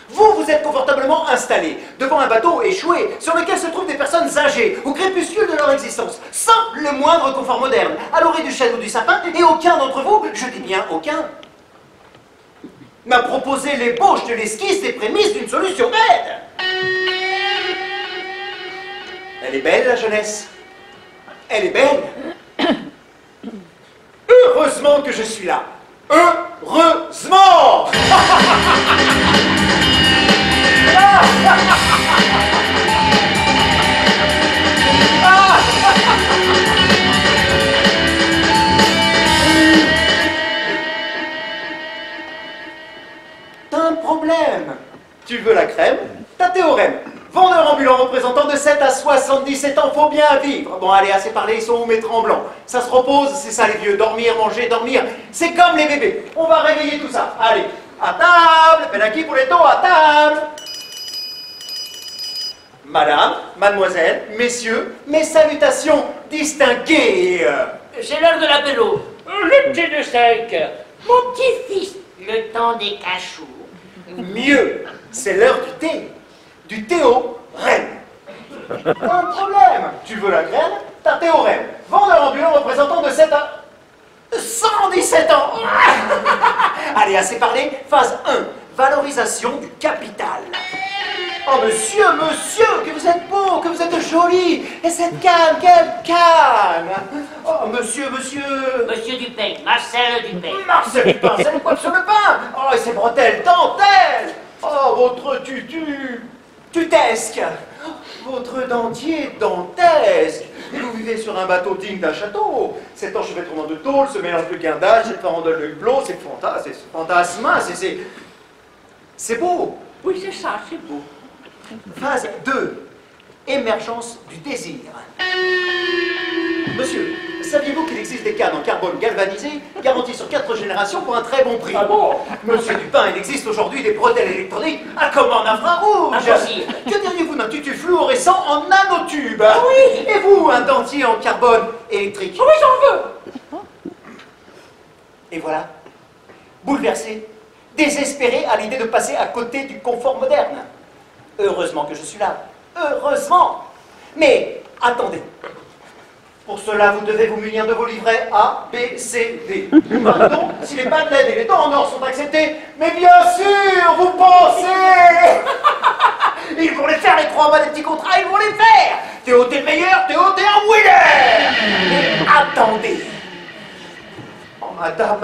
Vous êtes confortablement installés devant un bateau échoué sur lequel se trouvent des personnes âgées, au crépuscule de leur existence, sans le moindre confort moderne, à l'orée du chêne ou du sapin, et aucun d'entre vous, je dis bien aucun, m'a proposé l'ébauche de l'esquisse des prémices d'une solution aide. Elle est belle, la jeunesse. Elle est belle. Heureusement que je suis là. Heureusement. T'as un problème. Tu veux la crème? T'as théorème. Vendeur ambulant représentant de 7 à 77 ans, faut bien vivre. Bon, allez, assez parlé, ils sont où mes tremblants? Ça se repose, c'est ça les vieux. Dormir, manger, dormir. C'est comme les bébés. On va réveiller tout ça. Allez, à table, Penaki Pouletto, à table. Madame, mademoiselle, messieurs, mes salutations distinguées. C'est l'heure de l'apéro. Le thé de 5 heures. Mon petit-fils, le temps des cachous. Mieux, c'est l'heure du thé. Du théorème. Pas un problème. Tu veux la graine? T'as théorème. Vendeur ambulant représentant de 7 à 117 ans. Allez, assez parlé. Phase 1. Valorisation du capital. Oh, monsieur, que vous êtes beau, que vous êtes joli. Et cette canne, quelle canne. Oh, monsieur. Monsieur Dupin, Marcel Dupin. Marcel Dupin, c'est quoi sur le pain? Oh, et ces bretelles, dentelles. Oh, votre tutesque. Votre dentier dantesque. Vous vivez sur un bateau digne d'un château. Cet enchevêtrement de tôle, ce mélange de guindage, cette farandole de hublot, c'est fantasma, c'est beau. Oui, c'est ça, c'est beau. Phase 2. Émergence du désir. Monsieur, saviez-vous qu'il existe des cannes en carbone galvanisé garanties sur 4 générations pour un très bon prix? Ah bon? Monsieur Dupin, il existe aujourd'hui des bretelles électroniques à commande infrarouge. Impossible. Que diriez-vous d'un tutu fluorescent en nanotube? Oui. Et vous, un dentier en carbone électrique? Oui, j'en veux. Et voilà, bouleversé, désespéré à l'idée de passer à côté du confort moderne. Heureusement que je suis là. Heureusement. Mais attendez. Pour cela, vous devez vous munir de vos livrets A, B, C, D. Pardon, si les bandelettes et les dents en or sont acceptés, mais bien sûr, vous pensez. Ils vont les faire, les 3 mois des petits contrats, ils vont les faire. Théo, t'es le meilleur, Théo, t'es un winner. Mais attendez. Oh, madame.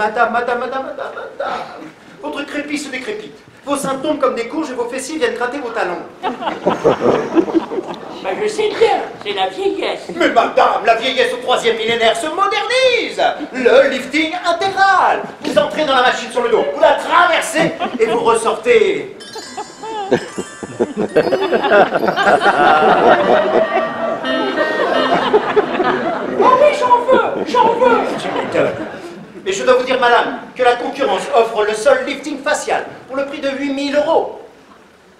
Votre crépi se décrépite. Vos seins tombent comme des courges et vos fessiers viennent gratter vos talons. Ben, je sais bien, c'est la vieillesse. Mais madame, la vieillesse au 3e millénaire se modernise. Le lifting intégral. Vous entrez dans la machine sur le dos, vous la traversez et vous ressortez. Oh oui, j'en veux. Tu m'étonnes. Mais je dois vous dire, madame, que la concurrence offre le seul lifting facial pour le prix de 8 000 €.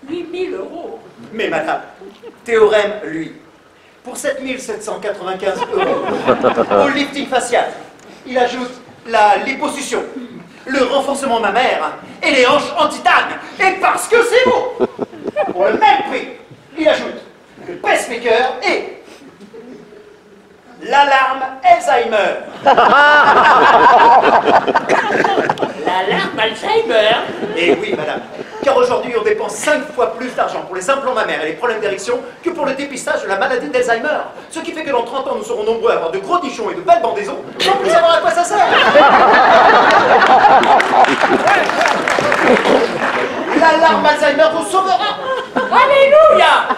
8 000 €. Mais madame, Théorème, lui, pour 7 795 € au lifting facial, il ajoute la liposuction, le renforcement mammaire et les hanches en titane. Et parce que c'est beau, pour le même prix, il ajoute le pacemaker et l'alarme Alzheimer. L'alarme Alzheimer. Et oui, madame, car aujourd'hui on dépense 5 fois plus d'argent pour les implants mammaires et les problèmes d'érection que pour le dépistage de la maladie d'Alzheimer. Ce qui fait que dans 30 ans, nous serons nombreux à avoir de gros nichons et de belles bandaisons, sans plus savoir à quoi ça sert. L'alarme Alzheimer vous sauvera. Alléluia.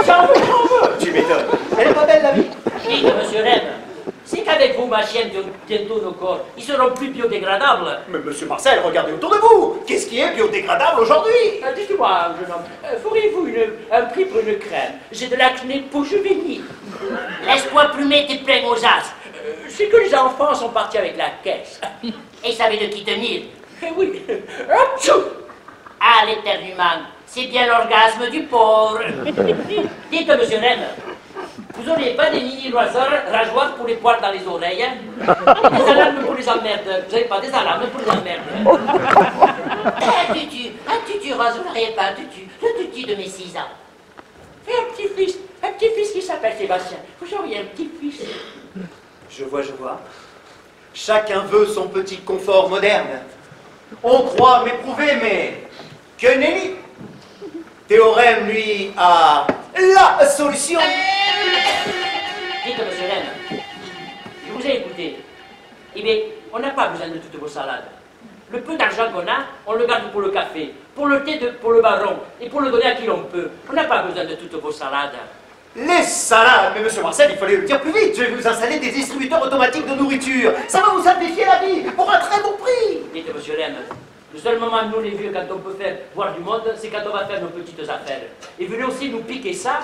J'en veux. Tu m'étonnes. Elle est pas belle, la vie? Dites, monsieur Rennes, c'est qu'avec vous, ma chienne, bientôt nos corps, ils seront plus biodégradables. Mais monsieur Marcel, regardez autour de vous. Qu'est-ce qui est biodégradable aujourd'hui? Dites-moi, jeune homme, feriez-vous un prix pour une crème? J'ai de l'acné pour juvénile. Laisse-toi plumer tes pleins aux as. C'est que les enfants sont partis avec la caisse. Et savez de qui tenir. Eh oui. Atchou. Ah, l'éternuement, c'est bien l'orgasme du pauvre. Dites, monsieur Rennes, vous n'auriez pas des mini-rasoirs pour les poils dans les oreilles, hein? Et des alarmes pour les emmerdes. Vous n'avez pas des alarmes pour les emmerdes? Tu raserais pas, le tutu de mes 6 ans. Et un petit-fils qui s'appelle Sébastien. Vous auriez un petit-fils. Je vois. Chacun veut son petit confort moderne. On croit m'éprouver, mais que nenni. Théorème, lui, a la solution. Dites, monsieur Rennes, je vous ai écouté. Eh bien, on n'a pas besoin de toutes vos salades. Le peu d'argent qu'on a, on le garde pour le café, pour le thé, pour le baron, et pour le donner à qui l'on peut. On n'a pas besoin de toutes vos salades. Les salades. Mais monsieur Marcel, il fallait le dire plus vite. Je vais vous installer des distributeurs automatiques de nourriture. Ça va vous simplifier la vie, pour un très bon prix. Dites, monsieur Rennes, le seul moment, nous les vieux, quand on peut faire voir du monde, c'est quand on va faire nos petites affaires. Et venez aussi nous piquer ça.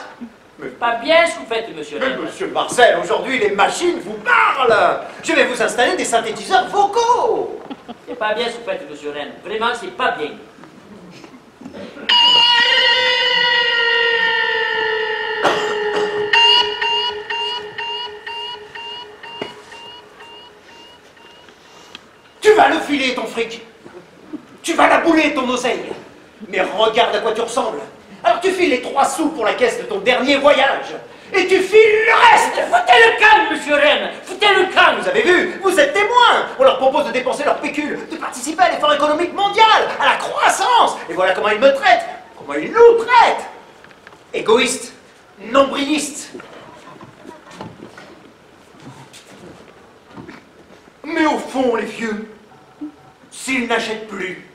Mais pas bien ce que vous faites, monsieur Mais Rennes. monsieur Marcel, aujourd'hui, les machines vous parlent. Je vais vous installer des synthétiseurs vocaux. C'est pas bien ce que vous faites, monsieur Rennes. Vraiment, c'est pas bien. Tu vas le filer, ton fric. Tu vas la bouler, ton oseille. Mais regarde à quoi tu ressembles. Alors tu files les 3 sous pour la caisse de ton dernier voyage. Et tu files le reste. Foutez le camp, monsieur Rennes. Foutez le camp. Vous avez vu, vous êtes témoins. On leur propose de dépenser leur pécule, de participer à l'effort économique mondial, à la croissance. Et voilà comment ils me traitent. Comment ils nous traitent. Égoïste, nombriliste. Mais au fond, les vieux, s'ils n'achètent plus,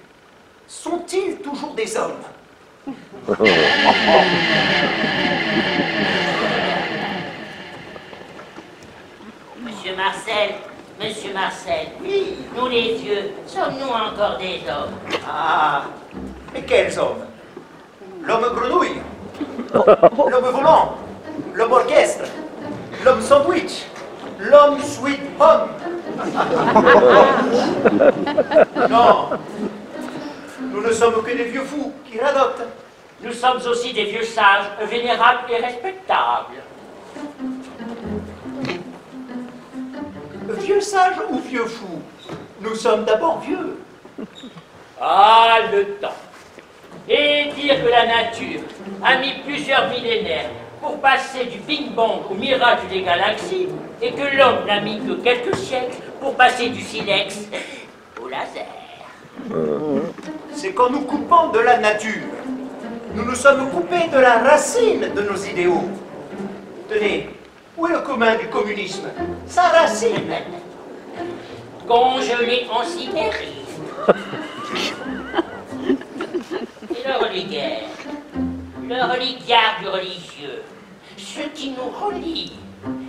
sont-ils toujours des hommes? Monsieur Marcel, oui, nous les vieux, sommes-nous encore des hommes? Ah, et quels hommes? L'homme grenouille, l'homme volant, l'homme orchestre, l'homme sandwich, l'homme sweet home. Non, nous ne sommes que des vieux fous qui radotent. Nous sommes aussi des vieux sages, vénérables et respectables. Vieux sage ou vieux fou? Nous sommes d'abord vieux. Ah, le temps. Et dire que la nature a mis plusieurs millénaires pour passer du Big Bang au mirage des galaxies, et que l'homme n'a mis que quelques siècles pour passer du silex au laser. C'est qu'en nous coupant de la nature, nous nous sommes coupés de la racine de nos idéaux. Tenez, où est le commun du communisme? Sa racine. Congelé en Sibérie. Et le reliquaire, le reliquaire du religieux, ce qui nous relie,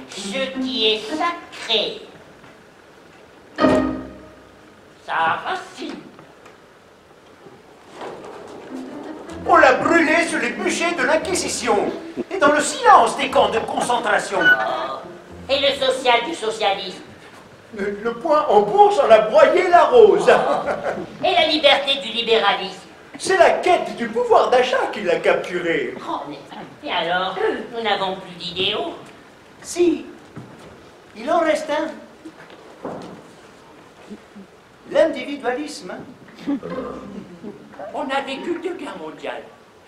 ce qui est sacré, sa racine. On l'a brûlé sur les bûchers de l'Inquisition et dans le silence des camps de concentration. Oh. Et le social du socialisme. Le point en bourse en a broyé la rose. Oh. Et la liberté du libéralisme. C'est la quête du pouvoir d'achat qui l'a capturé. Oh, et alors, nous n'avons plus d'idéaux. Si, il en reste un. L'individualisme. On a vécu 2 guerres mondiales,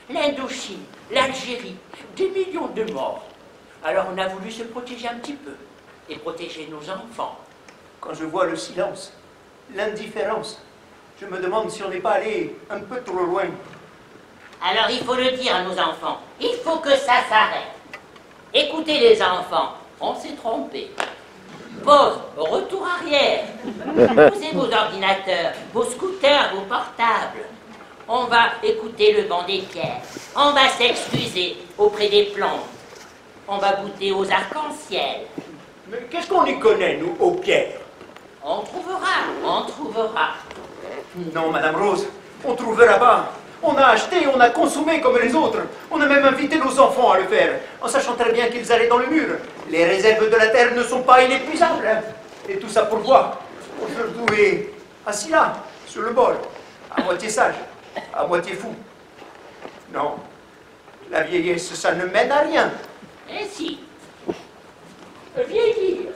l'Indochine, l'Algérie, des millions de morts. Alors on a voulu se protéger un petit peu et protéger nos enfants. Quand je vois le silence, l'indifférence, je me demande si on n'est pas allé un peu trop loin. Alors il faut le dire à nos enfants. Il faut que ça s'arrête. Écoutez les enfants, on s'est trompé. Pause, retour arrière. Posez vos ordinateurs, vos scooters, vos portables. On va écouter le vent des pierres. On va s'excuser auprès des plantes. On va goûter aux arcs-en-ciel. Mais qu'est-ce qu'on y connaît, nous, aux pierres? On trouvera, on trouvera. Non, Madame Rose, on trouvera pas. On a acheté, on a consommé comme les autres. On a même invité nos enfants à le faire, en sachant très bien qu'ils allaient dans le mur. Les réserves de la terre ne sont pas inépuisables. Et tout ça pour quoi? Pour se retrouver assis là, sur le bol, à moitié sage, à moitié fou. Non, la vieillesse, ça ne mène à rien. Eh si. Vieillir,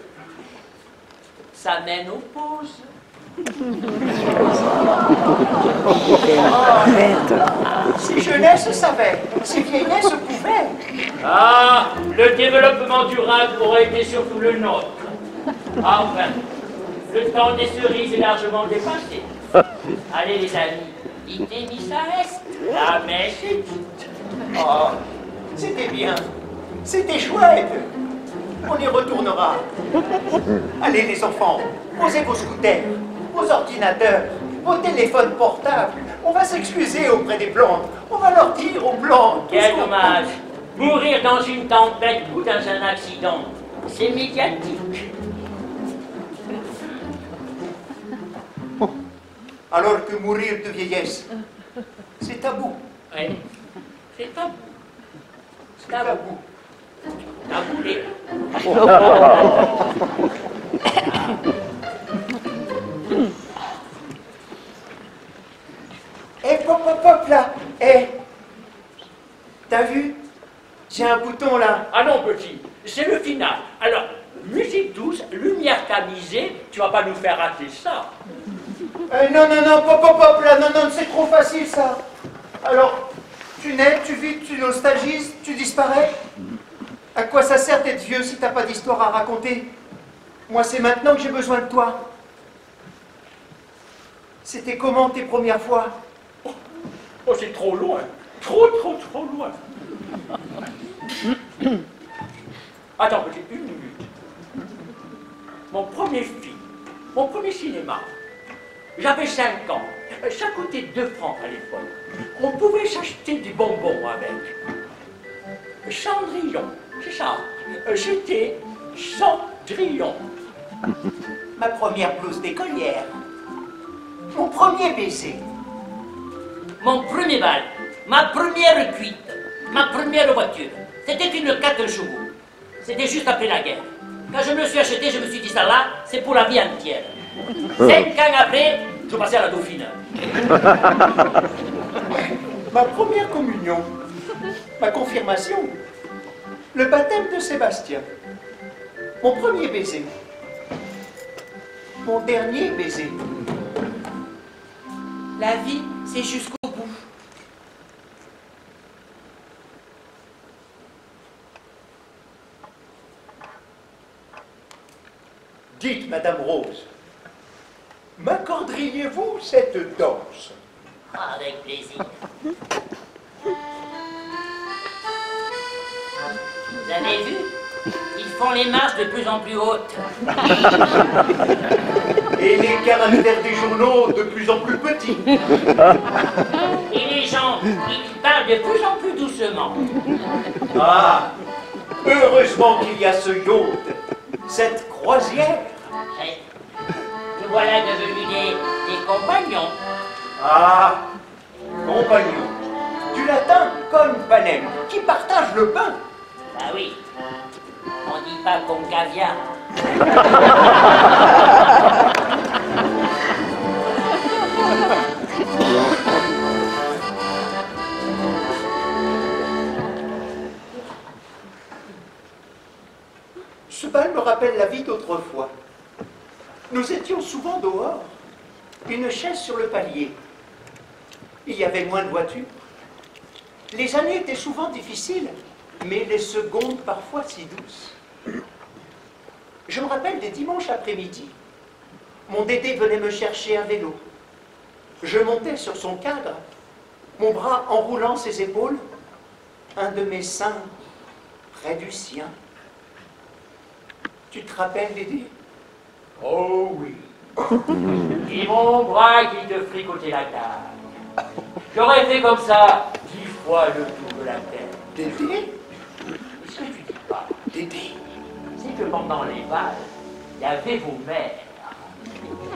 ça mène aux pauses. Si jeunesse savait, si vieillesse pouvait. Ah, le développement durable aurait été surtout le nôtre. Enfin, le temps des cerises est largement dépassé. Allez les amis, ite missa est, la messe est dite. Oh, c'était bien, c'était chouette. On y retournera. Allez les enfants, posez vos scooters, vos ordinateurs, vos téléphones portables. On va s'excuser auprès des plantes. On va leur dire aux plantes. Quel dommage. Mourir dans une tempête ou dans un accident, c'est médiatique. Alors que mourir de vieillesse, c'est tabou. Oui, c'est tabou. C'est tabou. Taboulé. Eh, pop, pop, pop, là. Eh, t'as vu? J'ai un bouton, là. Ah non, petit, c'est le final. Alors, musique douce, lumière tamisée, tu vas pas nous faire rater ça. Non, non, non, pop, pop, pop, là. Non, non, c'est trop facile, ça. Alors, tu nais, tu vis, tu nostalgises, tu disparais. À quoi ça sert d'être vieux si t'as pas d'histoire à raconter? Moi, c'est maintenant que j'ai besoin de toi. C'était comment tes premières fois? Oh, c'est trop loin. Trop loin. Attends, petit, une minute. Mon premier film, mon premier cinéma. J'avais 5 ans. Ça coûtait 2 francs à l'époque. On pouvait s'acheter des bonbons avec. Cendrillon, c'est ça. J'étais Cendrillon. Ma première blouse d'écolière. Mon premier baiser. Mon premier bal, ma première cuite, ma première voiture, c'était une 4 chevaux. C'était juste après la guerre. Quand je me suis acheté, je me suis dit ça là, c'est pour la vie entière. 5 ans après, je passais à la Dauphine. Ma première communion, ma confirmation, le baptême de Sébastien, mon premier baiser, mon dernier baiser. La vie, c'est jusqu'au bout. Dites, Madame Rose, m'accorderiez-vous cette danse? Avec plaisir. Vous avez vu? Ils font les marches de plus en plus hautes. Et les caractères des journaux de plus en plus petits. Et les gens, ils parlent de plus en plus doucement. Ah, heureusement qu'il y a ce yacht, cette croisière. Et nous voilà devenus des compagnons. Ah, compagnons, du latin companem, qui partage le pain. Bah oui, on dit pas concaviar. Ce bal me rappelle la vie d'autrefois. Nous étions souvent dehors, une chaise sur le palier. Il y avait moins de voitures. Les années étaient souvent difficiles, mais les secondes parfois si douces. Je me rappelle des dimanches après-midi. Mon Dédé venait me chercher à vélo. Je montais sur son cadre, mon bras enroulant ses épaules, un de mes seins près du sien. Tu te rappelles, Dédé? Oh oui. Et mon bras qui te fricotait la carte. J'aurais fait comme ça 10 fois le tour de la terre. Dédé? Ce que tu dis pas, Dédé? c'est que pendant les balles, il y avait vos mères.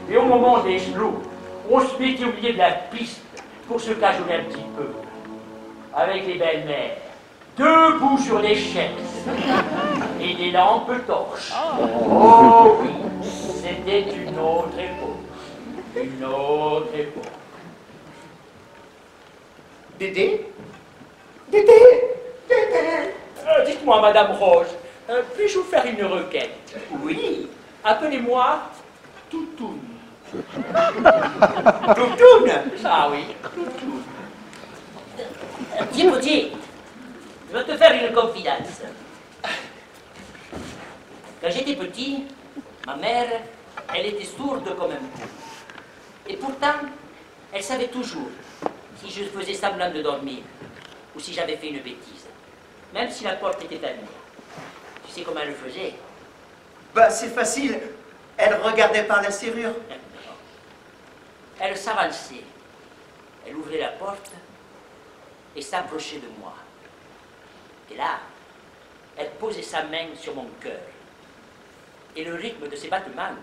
Et au moment des slows, on se mettait au milieu de la piste pour se cajoler un petit peu. Avec les belles-mères, debout sur des chaises et des lampes torches. Oh oui, c'était une autre époque. Une autre époque. Dédé? Dédé? Dédé? Dites-moi, Madame Rose, puis-je vous faire une requête? Oui. Appelez-moi Toutoune. Toutoune? Ah oui, Toutoune. Petit petit, je veux te faire une confidence. Quand j'étais petit, ma mère, elle était sourde comme un pou. Et pourtant, elle savait toujours si je faisais semblant de dormir ou si j'avais fait une bêtise, même si la porte était fermée. Tu sais comment elle le faisait? Bah, c'est facile. Elle regardait par la serrure. Elle s'avançait, elle ouvrait la porte et s'approchait de moi. Et là, elle posait sa main sur mon cœur. Et le rythme de ses battements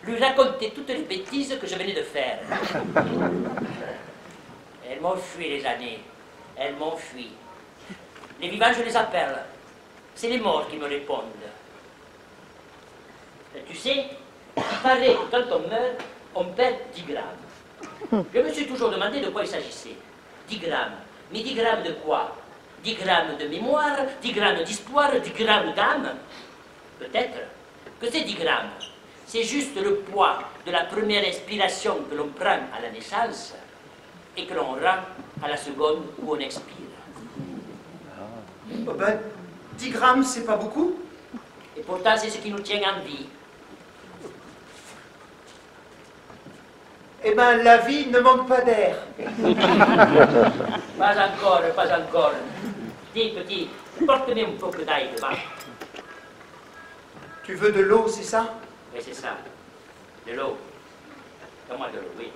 lui racontait toutes les bêtises que je venais de faire. Elles m'ont fui les années, elles m'ont fui. Les vivants, je les appelle. C'est les morts qui me répondent. Et tu sais, il paraît que quand on meurt, on perd 10 grammes. Je me suis toujours demandé de quoi il s'agissait. 10 grammes. Mais 10 grammes de quoi? 10 grammes de mémoire, 10 grammes d'histoire, 10 grammes d'âme? Peut-être que ces 10 grammes, c'est juste le poids de la première inspiration que l'on prend à la naissance et que l'on rend à la seconde où on expire. Oh ben, 10 grammes, c'est pas beaucoup. Et pourtant, c'est ce qui nous tient en vie. Eh ben, la vie ne manque pas d'air. Pas encore, pas encore. Dis, petit, porte-moi un peu d'ail devant. Tu veux de l'eau, c'est ça? Oui, c'est ça. De l'eau. Donne-moi de l'eau, oui.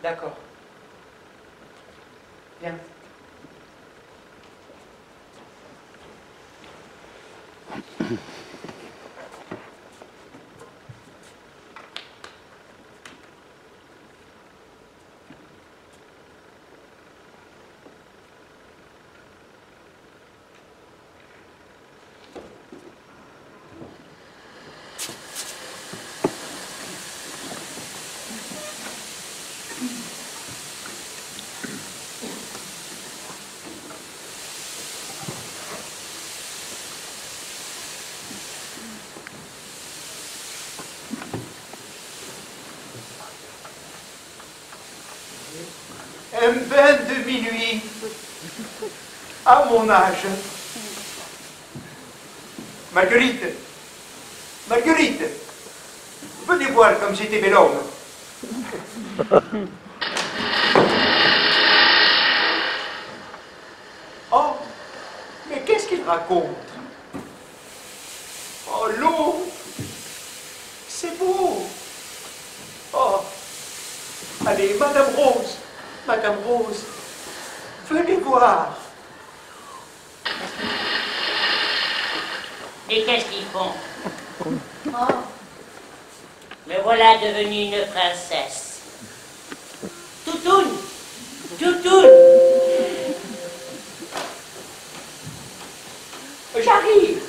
D'accord. Viens. Un bain de minuit, à mon âge, Marguerite, Marguerite, venez voir comme j'étais bel homme. Oh, mais qu'est-ce qu'il raconte? Oh, l'eau, c'est beau. Oh, allez, Madame Rose, venez voir. Et qu'est-ce qu'ils font? Oh, me voilà devenue une princesse. Toutoune, toutoune. J'arrive.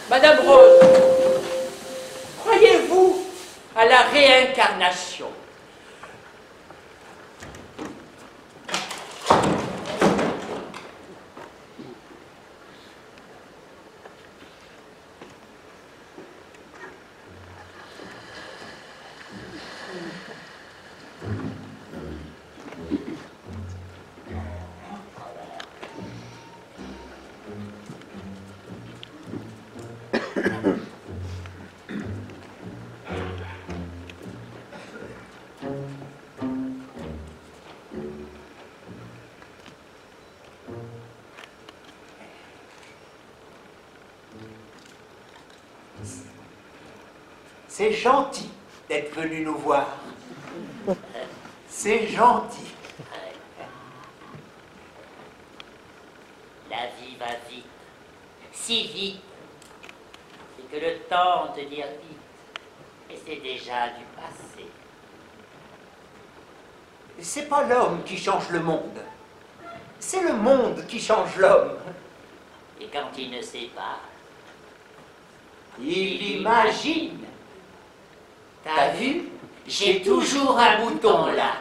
Madame Rose, croyez-vous à la réincarnation? C'est gentil d'être venu nous voir. C'est gentil. La vie va vite, si vite, c'est que le temps de dire vite, et c'est déjà du passé. C'est pas l'homme qui change le monde. C'est le monde qui change l'homme. Et quand il ne sait pas, Il imagine. t'as vu, j'ai toujours un bouton là.